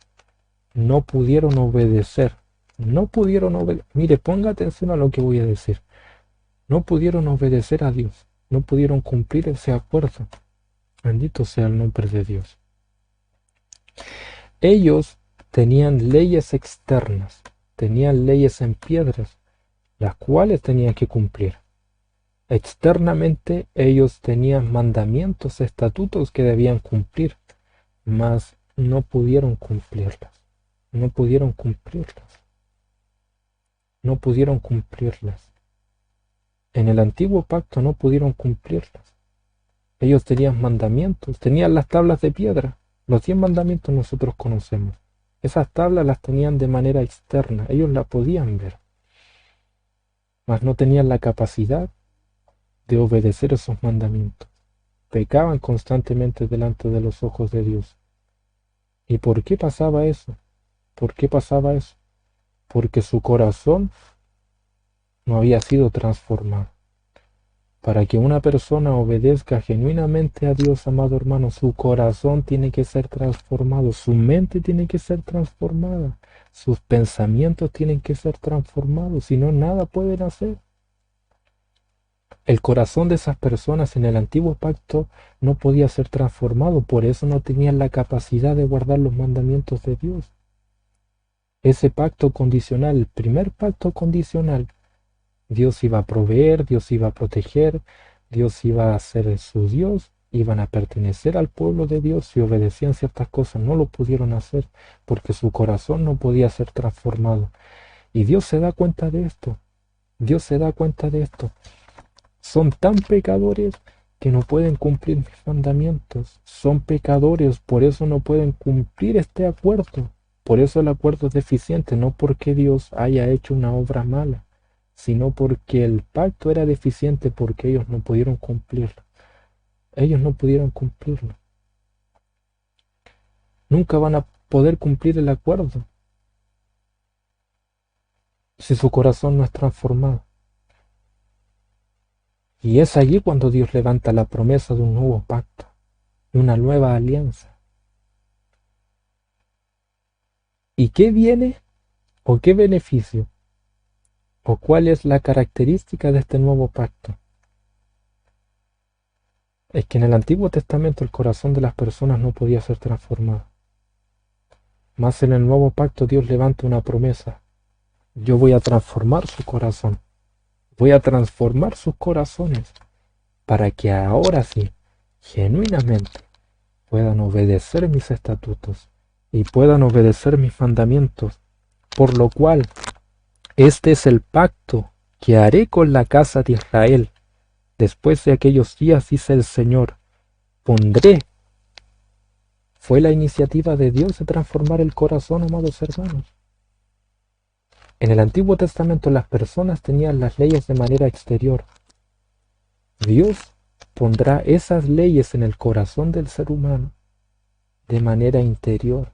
no pudieron obedecer. No pudieron obedecer. Mire, ponga atención a lo que voy a decir. No pudieron obedecer a Dios. No pudieron cumplir ese acuerdo. Bendito sea el nombre de Dios. Ellos tenían leyes externas, tenían leyes en piedras, las cuales tenían que cumplir. Externamente ellos tenían mandamientos, estatutos que debían cumplir, mas no pudieron cumplirlas. No pudieron cumplirlas. No pudieron cumplirlas. En el antiguo pacto no pudieron cumplirlas. Ellos tenían mandamientos, tenían las tablas de piedra. Los 10 mandamientos nosotros conocemos. Esas tablas las tenían de manera externa, ellos la podían ver, mas no tenían la capacidad de obedecer esos mandamientos. Pecaban constantemente delante de los ojos de Dios. ¿Y por qué pasaba eso? ¿Por qué pasaba eso? Porque su corazón no había sido transformado. Para que una persona obedezca genuinamente a Dios, amado hermano, su corazón tiene que ser transformado, su mente tiene que ser transformada, sus pensamientos tienen que ser transformados, si no, nada pueden hacer. El corazón de esas personas en el antiguo pacto no podía ser transformado, por eso no tenían la capacidad de guardar los mandamientos de Dios. Ese pacto condicional, el primer pacto condicional, Dios iba a proveer, Dios iba a proteger, Dios iba a ser su Dios, iban a pertenecer al pueblo de Dios. Si obedecían ciertas cosas, no lo pudieron hacer porque su corazón no podía ser transformado. Y Dios se da cuenta de esto. Dios se da cuenta de esto. Son tan pecadores que no pueden cumplir mis mandamientos. Son pecadores, por eso no pueden cumplir este acuerdo. Por eso el acuerdo es deficiente, no porque Dios haya hecho una obra mala, sino porque el pacto era deficiente porque ellos no pudieron cumplirlo. Ellos no pudieron cumplirlo. Nunca van a poder cumplir el acuerdo si su corazón no es transformado. Y es allí cuando Dios levanta la promesa de un nuevo pacto, de una nueva alianza. ¿Y qué viene o qué beneficio o cuál es la característica de este nuevo pacto? Es que en el Antiguo Testamento el corazón de las personas no podía ser transformado. Mas en el nuevo pacto Dios levanta una promesa. Yo voy a transformar su corazón. Voy a transformar sus corazones para que ahora sí, genuinamente, puedan obedecer mis estatutos y puedan obedecer mis mandamientos. Por lo cual, este es el pacto que haré con la casa de Israel. Después de aquellos días, dice el Señor, pondré. Fue la iniciativa de Dios de transformar el corazón, amados hermanos. En el Antiguo Testamento las personas tenían las leyes de manera exterior. Dios pondrá esas leyes en el corazón del ser humano de manera interior.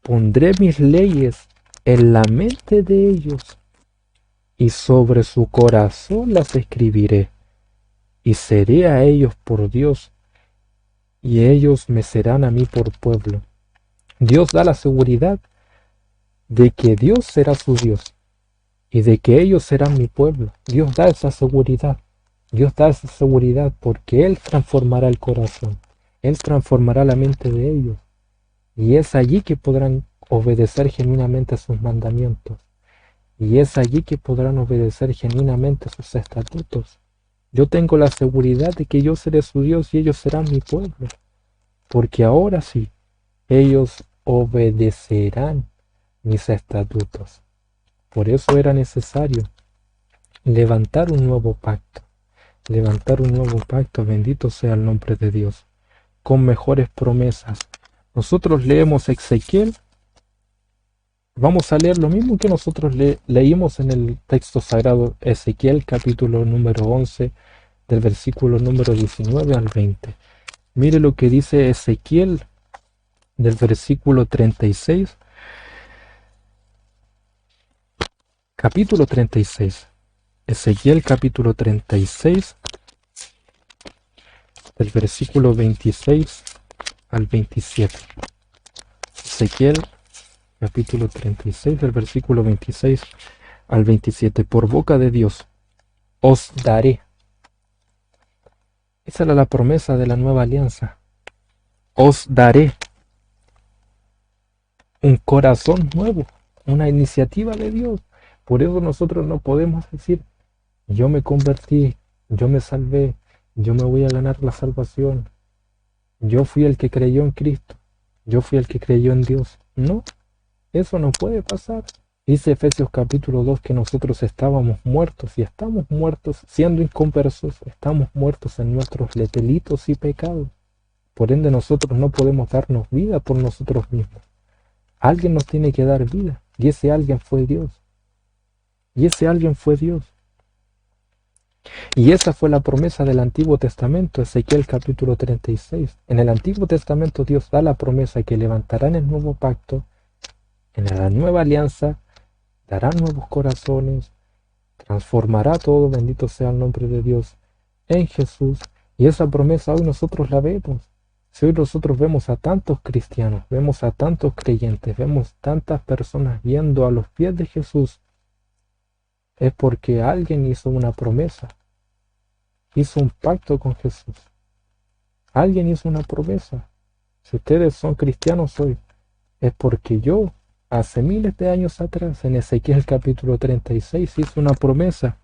Pondré mis leyes en la mente de ellos, y sobre su corazón las escribiré, y seré a ellos por Dios, y ellos me serán a mí por pueblo. Dios da la seguridad de que Dios será su Dios, y de que ellos serán mi pueblo. Dios da esa seguridad. Dios da esa seguridad porque Él transformará el corazón. Él transformará la mente de ellos. Y es allí que podrán obedecer genuinamente a sus mandamientos. Y es allí que podrán obedecer genuinamente a sus estatutos. Yo tengo la seguridad de que yo seré su Dios y ellos serán mi pueblo. Porque ahora sí, ellos obedecerán mis estatutos. Por eso era necesario levantar un nuevo pacto. Levantar un nuevo pacto, bendito sea el nombre de Dios, con mejores promesas. Nosotros leemos Ezequiel, vamos a leer lo mismo que nosotros leímos en el texto sagrado, Ezequiel capítulo número 11, del versículo número 19 al 20. Mire lo que dice Ezequiel del versículo 36, capítulo 36. Ezequiel capítulo 36, del versículo 26 al 27. Ezequiel capítulo 36, del versículo 26 al 27. Por boca de Dios os daré. Esa era la promesa de la nueva alianza. Os daré un corazón nuevo, una iniciativa de Dios. Por eso nosotros no podemos decir, yo me convertí, yo me salvé, yo me voy a ganar la salvación, yo fui el que creyó en Cristo, yo fui el que creyó en Dios. No, eso no puede pasar. Dice Efesios capítulo 2 que nosotros estábamos muertos y estamos muertos siendo inconversos, estamos muertos en nuestros delitos y pecados. Por ende nosotros no podemos darnos vida por nosotros mismos. Alguien nos tiene que dar vida y ese alguien fue Dios. Y ese alguien fue Dios. Y esa fue la promesa del Antiguo Testamento, Ezequiel capítulo 36. En el Antiguo Testamento Dios da la promesa que levantarán el nuevo pacto, en la nueva alianza, dará nuevos corazones, transformará todo, bendito sea el nombre de Dios, en Jesús. Y esa promesa hoy nosotros la vemos. Si hoy nosotros vemos a tantos cristianos, vemos a tantos creyentes, vemos tantas personas yendo a los pies de Jesús, es porque alguien hizo una promesa, hizo un pacto con Jesús. Alguien hizo una promesa. Si ustedes son cristianos hoy, es porque yo, hace miles de años atrás, en Ezequiel capítulo 36, hice una promesa.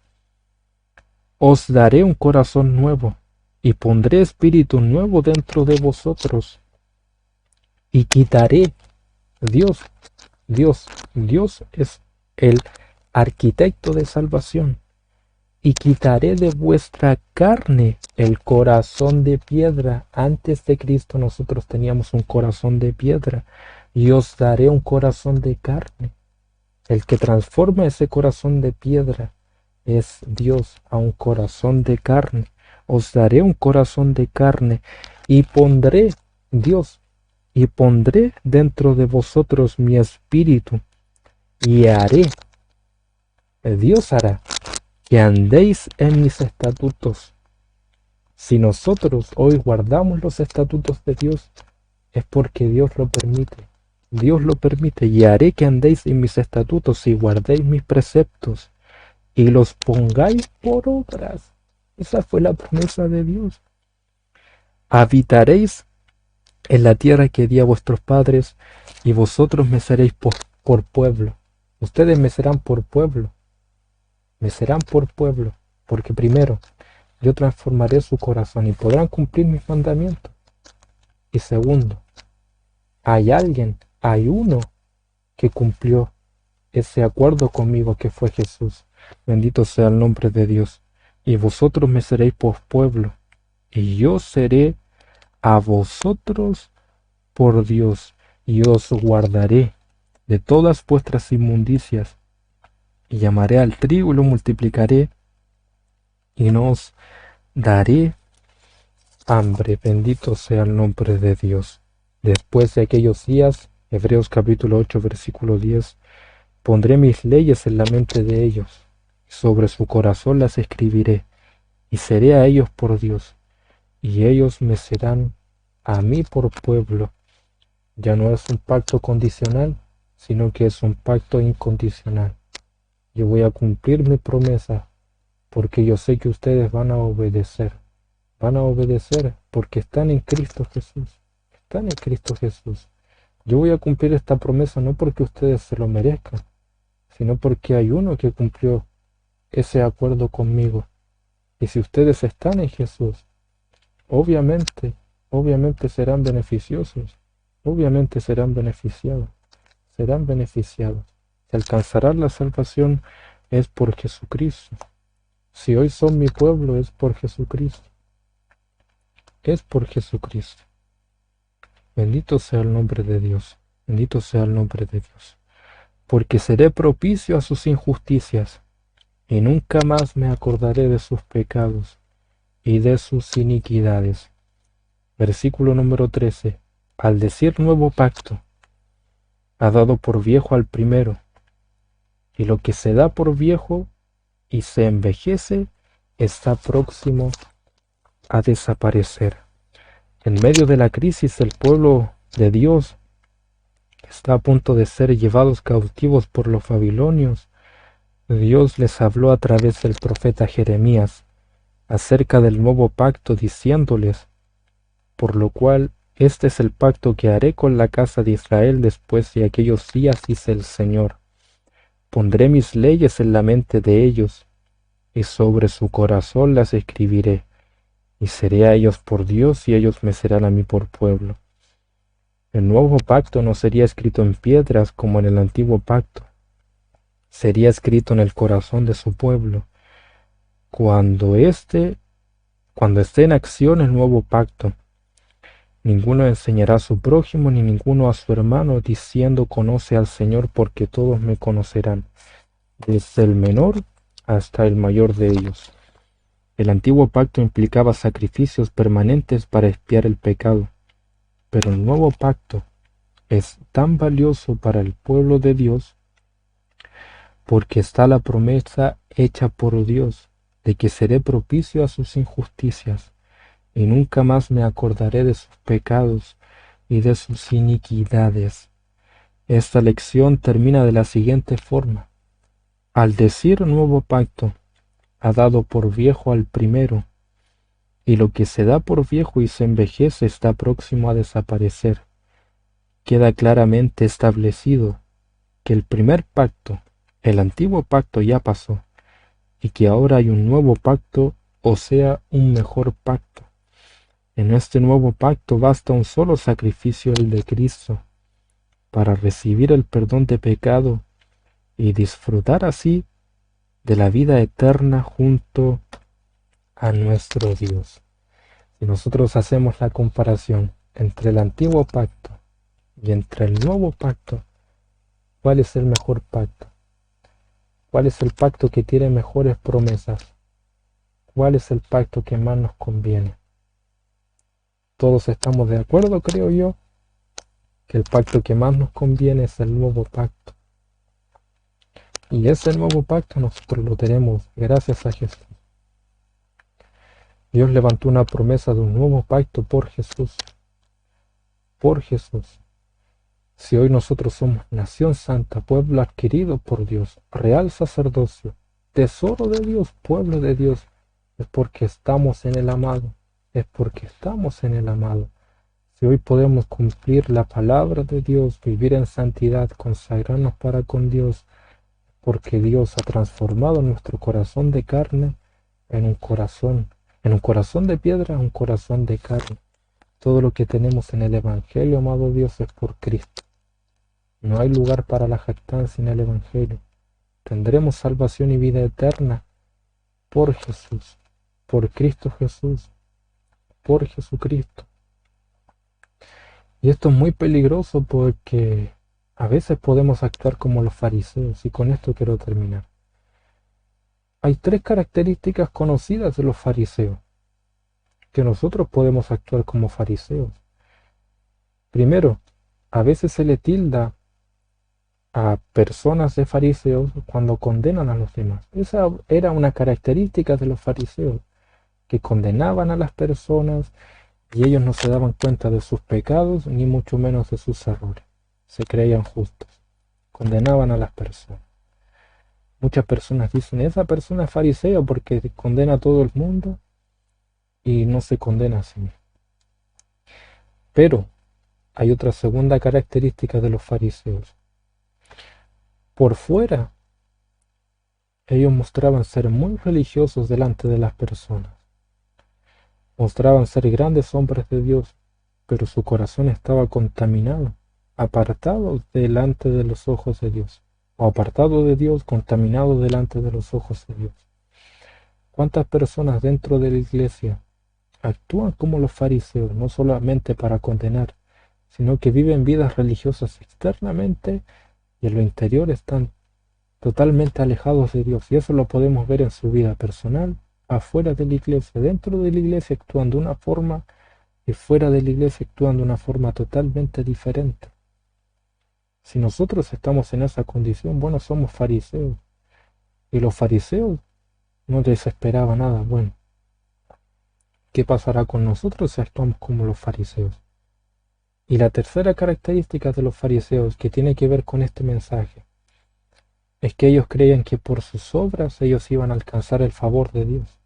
Os daré un corazón nuevo, y pondré espíritu nuevo dentro de vosotros, y quitaré, Dios es el arquitecto de salvación, y quitaré de vuestra carne el corazón de piedra. Antes de Cristo nosotros teníamos un corazón de piedra, y os daré un corazón de carne. El que transforma ese corazón de piedra es Dios a un corazón de carne. Os daré un corazón de carne y pondré, Dios, y pondré dentro de vosotros mi espíritu y haré, Dios hará, que andéis en mis estatutos. Si nosotros hoy guardamos los estatutos de Dios, es porque Dios lo permite. Dios lo permite, y haré que andéis en mis estatutos y guardéis mis preceptos y los pongáis por obras. Esa fue la promesa de Dios. Habitaréis en la tierra que di a vuestros padres, y vosotros me seréis por pueblo. Ustedes me serán por pueblo. Me serán por pueblo, porque primero, yo transformaré su corazón y podrán cumplir mis mandamientos. Y segundo, hay uno que cumplió ese acuerdo conmigo, que fue Jesús. Bendito sea el nombre de Dios. Y vosotros me seréis por pueblo, y yo seré a vosotros por Dios, y os guardaré de todas vuestras inmundicias, y llamaré al trigo y lo multiplicaré, y no os daré hambre. Bendito sea el nombre de Dios. Después de aquellos días, Hebreos capítulo 8, versículo 10, pondré mis leyes en la mente de ellos, y sobre su corazón las escribiré, y seré a ellos por Dios, y ellos me serán a mí por pueblo. Ya no es un pacto condicional, sino que es un pacto incondicional. Yo voy a cumplir mi promesa, porque yo sé que ustedes van a obedecer. Van a obedecer porque están en Cristo Jesús. Están en Cristo Jesús. Yo voy a cumplir esta promesa no porque ustedes se lo merezcan, sino porque hay uno que cumplió ese acuerdo conmigo. Y si ustedes están en Jesús, obviamente, obviamente serán beneficiosos, obviamente serán beneficiados, serán beneficiados. Si alcanzarán la salvación es por Jesucristo. Si hoy son mi pueblo es por Jesucristo. Es por Jesucristo. Bendito sea el nombre de Dios. Bendito sea el nombre de Dios. Porque seré propicio a sus injusticias, y nunca más me acordaré de sus pecados y de sus iniquidades. Versículo número 13. Al decir nuevo pacto, ha dado por viejo al primero, y lo que se da por viejo y se envejece está próximo a desaparecer. En medio de la crisis, el pueblo de Dios está a punto de ser llevados cautivos por los babilonios. Dios les habló a través del profeta Jeremías acerca del nuevo pacto, diciéndoles: por lo cual este es el pacto que haré con la casa de Israel después de aquellos días, dice el Señor. Pondré mis leyes en la mente de ellos, y sobre su corazón las escribiré, y seré a ellos por Dios, y ellos me serán a mí por pueblo. El nuevo pacto no sería escrito en piedras como en el antiguo pacto, sería escrito en el corazón de su pueblo. Cuando esté en acción el nuevo pacto, ninguno enseñará a su prójimo ni ninguno a su hermano, diciendo: conoce al Señor, porque todos me conocerán, desde el menor hasta el mayor de ellos. El antiguo pacto implicaba sacrificios permanentes para expiar el pecado, pero el nuevo pacto es tan valioso para el pueblo de Dios porque está la promesa hecha por Dios de que seré propicio a sus injusticias, y nunca más me acordaré de sus pecados y de sus iniquidades. Esta lección termina de la siguiente forma: al decir nuevo pacto, ha dado por viejo al primero, y lo que se da por viejo y se envejece está próximo a desaparecer. Queda claramente establecido que el primer pacto, el antiguo pacto, ya pasó, y que ahora hay un nuevo pacto, o sea, un mejor pacto. En este nuevo pacto basta un solo sacrificio, el de Cristo, para recibir el perdón de pecado y disfrutar así de la vida eterna junto a nuestro Dios. Si nosotros hacemos la comparación entre el antiguo pacto y entre el nuevo pacto, ¿cuál es el mejor pacto? ¿Cuál es el pacto que tiene mejores promesas? ¿Cuál es el pacto que más nos conviene? Todos estamos de acuerdo, creo yo, que el pacto que más nos conviene es el nuevo pacto. Y ese nuevo pacto nosotros lo tenemos gracias a Jesús. Dios levantó una promesa de un nuevo pacto por Jesús. Por Jesús. Si hoy nosotros somos nación santa, pueblo adquirido por Dios, real sacerdocio, tesoro de Dios, pueblo de Dios, es porque estamos en el amado. Es porque estamos en el amado. Si hoy podemos cumplir la palabra de Dios, vivir en santidad, consagrarnos para con Dios, porque Dios ha transformado nuestro corazón de carne en un corazón de piedra, un corazón de carne. Todo lo que tenemos en el Evangelio, amado Dios, es por Cristo. No hay lugar para la jactancia en el Evangelio. Tendremos salvación y vida eterna por Jesús, por Cristo Jesús, por Jesucristo. Y esto es muy peligroso porque a veces podemos actuar como los fariseos, y con esto quiero terminar. Hay tres características conocidas de los fariseos, que nosotros podemos actuar como fariseos. Primero, a veces se le tilda a personas de fariseos cuando condenan a los demás. Esa era una característica de los fariseos, que condenaban a las personas y ellos no se daban cuenta de sus pecados ni mucho menos de sus errores. Se creían justos, condenaban a las personas. Muchas personas dicen, esa persona es fariseo porque condena a todo el mundo y no se condena a sí mismo. Pero hay otra segunda característica de los fariseos. Por fuera, ellos mostraban ser muy religiosos delante de las personas. Mostraban ser grandes hombres de Dios, pero su corazón estaba contaminado, apartado delante de los ojos de Dios, o apartado de Dios, contaminado delante de los ojos de Dios. ¿Cuántas personas dentro de la iglesia actúan como los fariseos, no solamente para condenar, sino que viven vidas religiosas externamente y en lo interior están totalmente alejados de Dios? Y eso lo podemos ver en su vida personal, afuera de la iglesia, dentro de la iglesia actúan de una forma y fuera de la iglesia actúan de una forma totalmente diferente. Si nosotros estamos en esa condición, bueno, somos fariseos. Y los fariseos no les esperaba nada bueno. ¿Qué pasará con nosotros si actuamos como los fariseos? Y la tercera característica de los fariseos que tiene que ver con este mensaje es que ellos creían que por sus obras ellos iban a alcanzar el favor de Dios.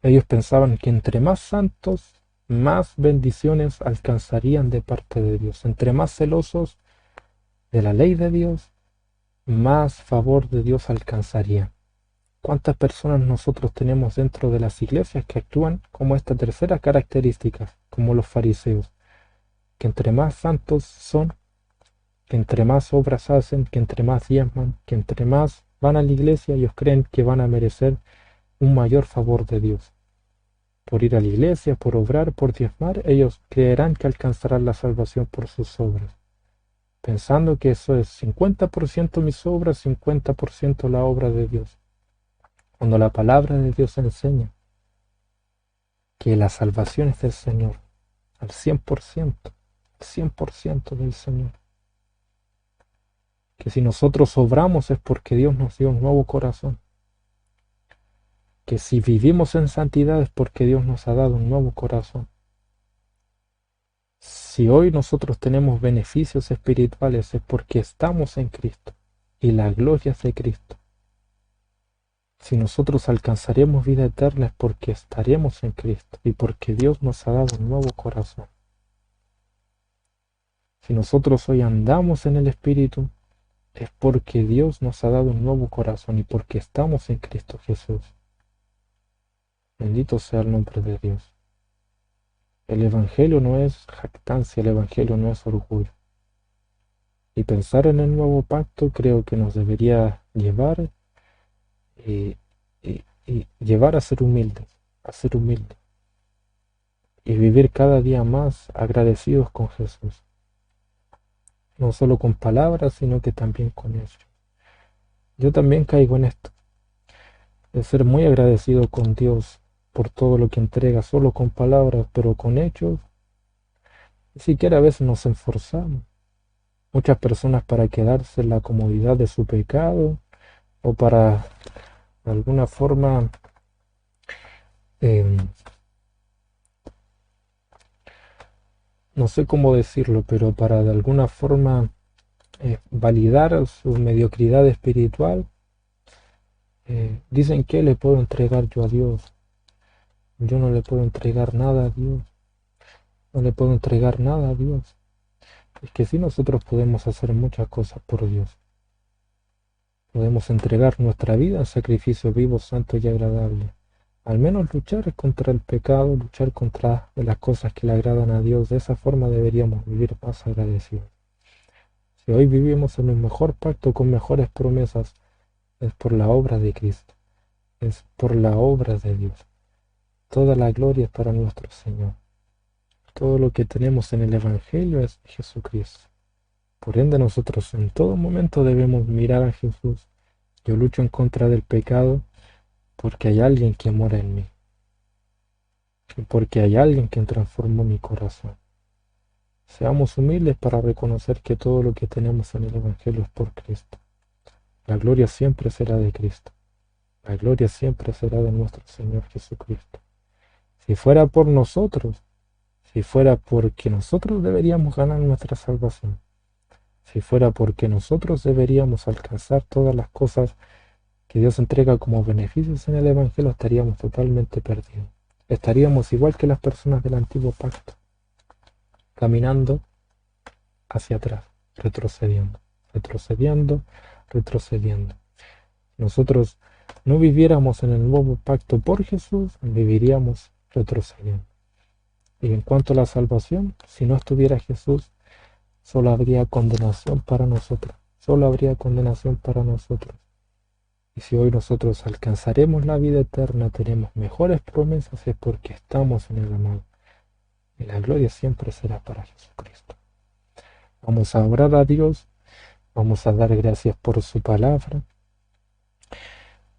Ellos pensaban que entre más santos, más bendiciones alcanzarían de parte de Dios. Entre más celosos de la ley de Dios, más favor de Dios alcanzarían. ¿Cuántas personas nosotros tenemos dentro de las iglesias que actúan como esta tercera característica, como los fariseos? Que entre más santos son, que entre más obras hacen, que entre más diezman, que entre más van a la iglesia, ellos creen que van a merecer un mayor favor de Dios. Por ir a la iglesia, por obrar, por diezmar, ellos creerán que alcanzarán la salvación por sus obras, pensando que eso es 50% mis obras, 50% la obra de Dios. Cuando la palabra de Dios enseña que la salvación es del Señor, al 100%, al 100% del Señor. Que si nosotros obramos es porque Dios nos dio un nuevo corazón. Que si vivimos en santidad es porque Dios nos ha dado un nuevo corazón. Si hoy nosotros tenemos beneficios espirituales es porque estamos en Cristo y la gloria es de Cristo. Si nosotros alcanzaremos vida eterna es porque estaremos en Cristo y porque Dios nos ha dado un nuevo corazón. Si nosotros hoy andamos en el Espíritu es porque Dios nos ha dado un nuevo corazón y porque estamos en Cristo Jesús. Bendito sea el nombre de Dios. El Evangelio no es jactancia, el Evangelio no es orgullo. Y pensar en el nuevo pacto creo que nos debería llevar y, llevar a ser humildes, y vivir cada día más agradecidos con Jesús. No solo con palabras, sino que también con hechos. Yo también caigo en esto, de ser muy agradecido con Dios por todo lo que entrega, solo con palabras, pero con hechos, ni siquiera a veces nos esforzamos. Muchas personas para quedarse en la comodidad de su pecado o para de alguna forma em, no sé cómo decirlo, pero para de alguna forma validar su mediocridad espiritual, dicen que le puedo entregar yo a Dios. Yo no le puedo entregar nada a Dios. No le puedo entregar nada a Dios. Es que sí, nosotros podemos hacer muchas cosas por Dios. Podemos entregar nuestra vida en sacrificio vivo, santo y agradable. Al menos luchar contra el pecado, luchar contra las cosas que le agradan a Dios. De esa forma deberíamos vivir más agradecidos. Si hoy vivimos en un mejor pacto con mejores promesas, es por la obra de Cristo, es por la obra de Dios. Toda la gloria es para nuestro Señor. Todo lo que tenemos en el Evangelio es Jesucristo. Por ende, nosotros en todo momento debemos mirar a Jesús. Yo lucho en contra del pecado porque hay alguien que mora en mí, y porque hay alguien que transformó mi corazón. Seamos humildes para reconocer que todo lo que tenemos en el Evangelio es por Cristo. La gloria siempre será de Cristo. La gloria siempre será de nuestro Señor Jesucristo. Si fuera por nosotros, si fuera porque nosotros deberíamos ganar nuestra salvación, si fuera porque nosotros deberíamos alcanzar todas las cosas que Dios entrega como beneficios en el Evangelio, estaríamos totalmente perdidos. Estaríamos igual que las personas del antiguo pacto, caminando hacia atrás, retrocediendo, retrocediendo, retrocediendo. Nosotros no viviéramos en el nuevo pacto por Jesús, viviríamos retrocediendo. Y en cuanto a la salvación, si no estuviera Jesús, solo habría condenación para nosotros. Solo habría condenación para nosotros. Y si hoy nosotros alcanzaremos la vida eterna, tenemos mejores promesas, es porque estamos en el amado. Y la gloria siempre será para Jesucristo. Vamos a orar a Dios, vamos a dar gracias por su palabra,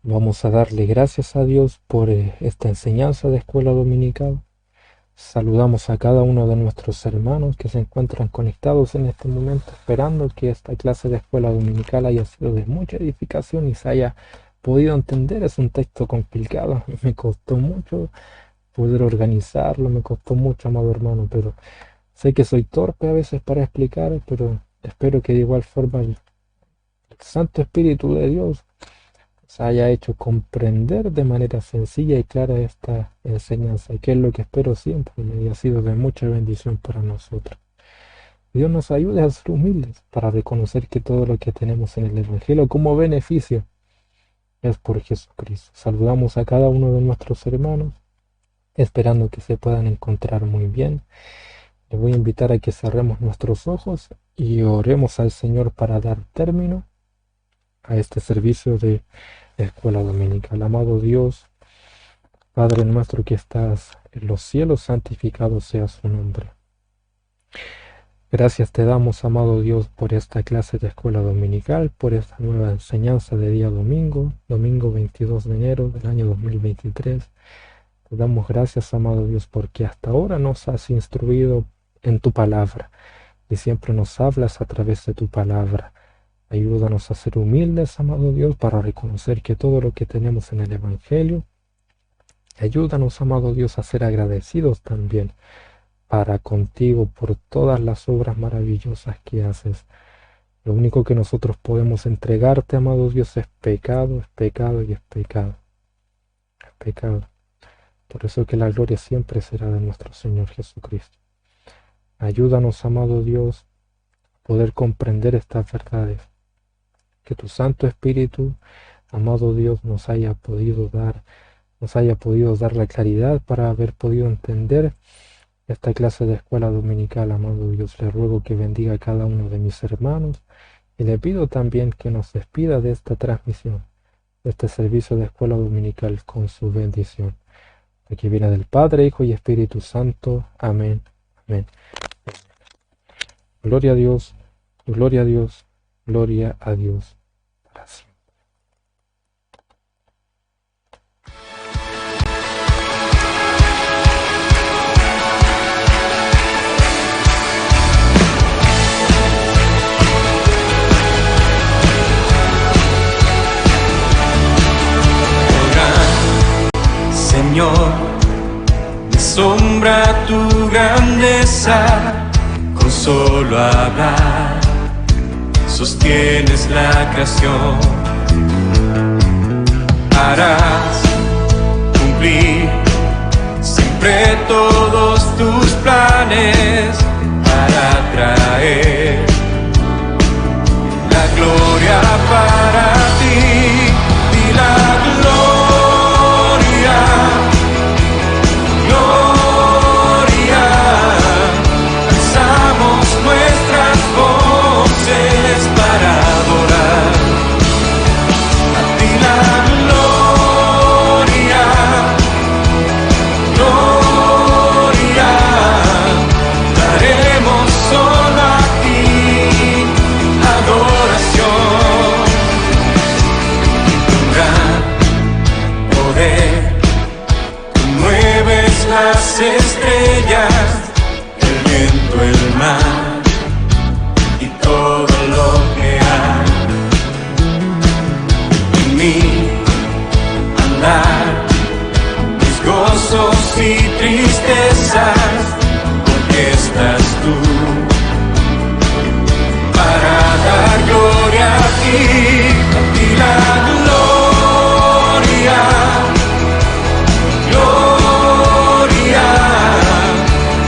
vamos a darle gracias a Dios por esta enseñanza de escuela dominical. Saludamos a cada uno de nuestros hermanos que se encuentran conectados en este momento, esperando que esta clase de escuela dominical haya sido de mucha edificación y se haya podido entender. Es un texto complicado, me costó mucho poder organizarlo, me costó mucho, amado hermano, pero sé que soy torpe a veces para explicar, pero espero que de igual forma el Santo Espíritu de Dios se haya hecho comprender de manera sencilla y clara esta enseñanza, y que es lo que espero siempre y ha sido de mucha bendición para nosotros. Dios nos ayude a ser humildes para reconocer que todo lo que tenemos en el Evangelio como beneficio es por Jesucristo. Saludamos a cada uno de nuestros hermanos, esperando que se puedan encontrar muy bien. Les voy a invitar a que cerremos nuestros ojos y oremos al Señor para dar término a este servicio de escuela dominical. Amado Dios, Padre nuestro que estás en los cielos, santificado sea su nombre. Gracias te damos, amado Dios, por esta clase de escuela dominical, por esta nueva enseñanza de día domingo, domingo 22 de enero del año 2023. Te damos gracias, amado Dios, porque hasta ahora nos has instruido en tu palabra y siempre nos hablas a través de tu palabra. Ayúdanos a ser humildes, amado Dios, para reconocer que todo lo que tenemos en el Evangelio. Ayúdanos, amado Dios, a ser agradecidos también para contigo por todas las obras maravillosas que haces. Lo único que nosotros podemos entregarte, amado Dios, es pecado y es pecado. Es pecado. Por eso que la gloria siempre será de nuestro Señor Jesucristo. Ayúdanos, amado Dios, a poder comprender estas verdades. Que tu Santo Espíritu, amado Dios, nos haya podido dar la claridad para haber podido entender esta clase de escuela dominical, amado Dios. Le ruego que bendiga a cada uno de mis hermanos y le pido también que nos despida de esta transmisión, de este servicio de escuela dominical con su bendición. Que viene del Padre, Hijo y Espíritu Santo. Amén. Amén. Gloria a Dios, gloria a Dios, gloria a Dios para siempre. Señor, me asombra tu grandeza, con solo hablar sostienes la creación. Harás cumplir siempre todos tus planes para traer la gloria para ti y la gloria. Gloria, alzamos nuestras voces para adorar a ti la gloria, gloria, daremos solo a ti adoración, un gran poder. Mueves las estrellas, el viento, el mar y todo lo que hay. En mí andar mis gozos y tristezas, porque estás tú para dar gloria a ti la gloria, gloria.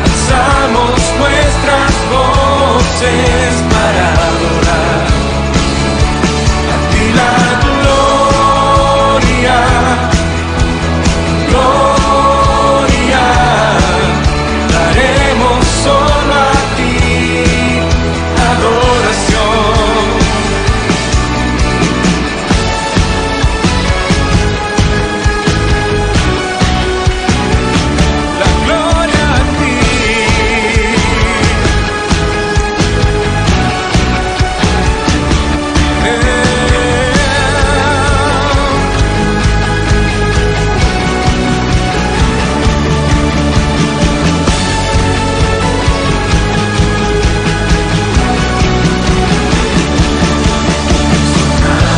Alzamos nuestras voces para adorar a ti la gloria, gloria. Daremos solo a ti adoración. La gloria a ti.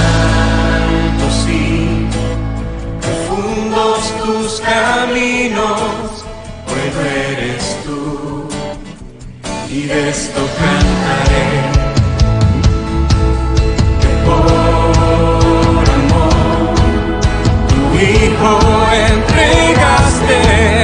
Altos y profundos tus caminos, bueno eres tú, y de esto cantaré, que por amor tu Hijo entregaste.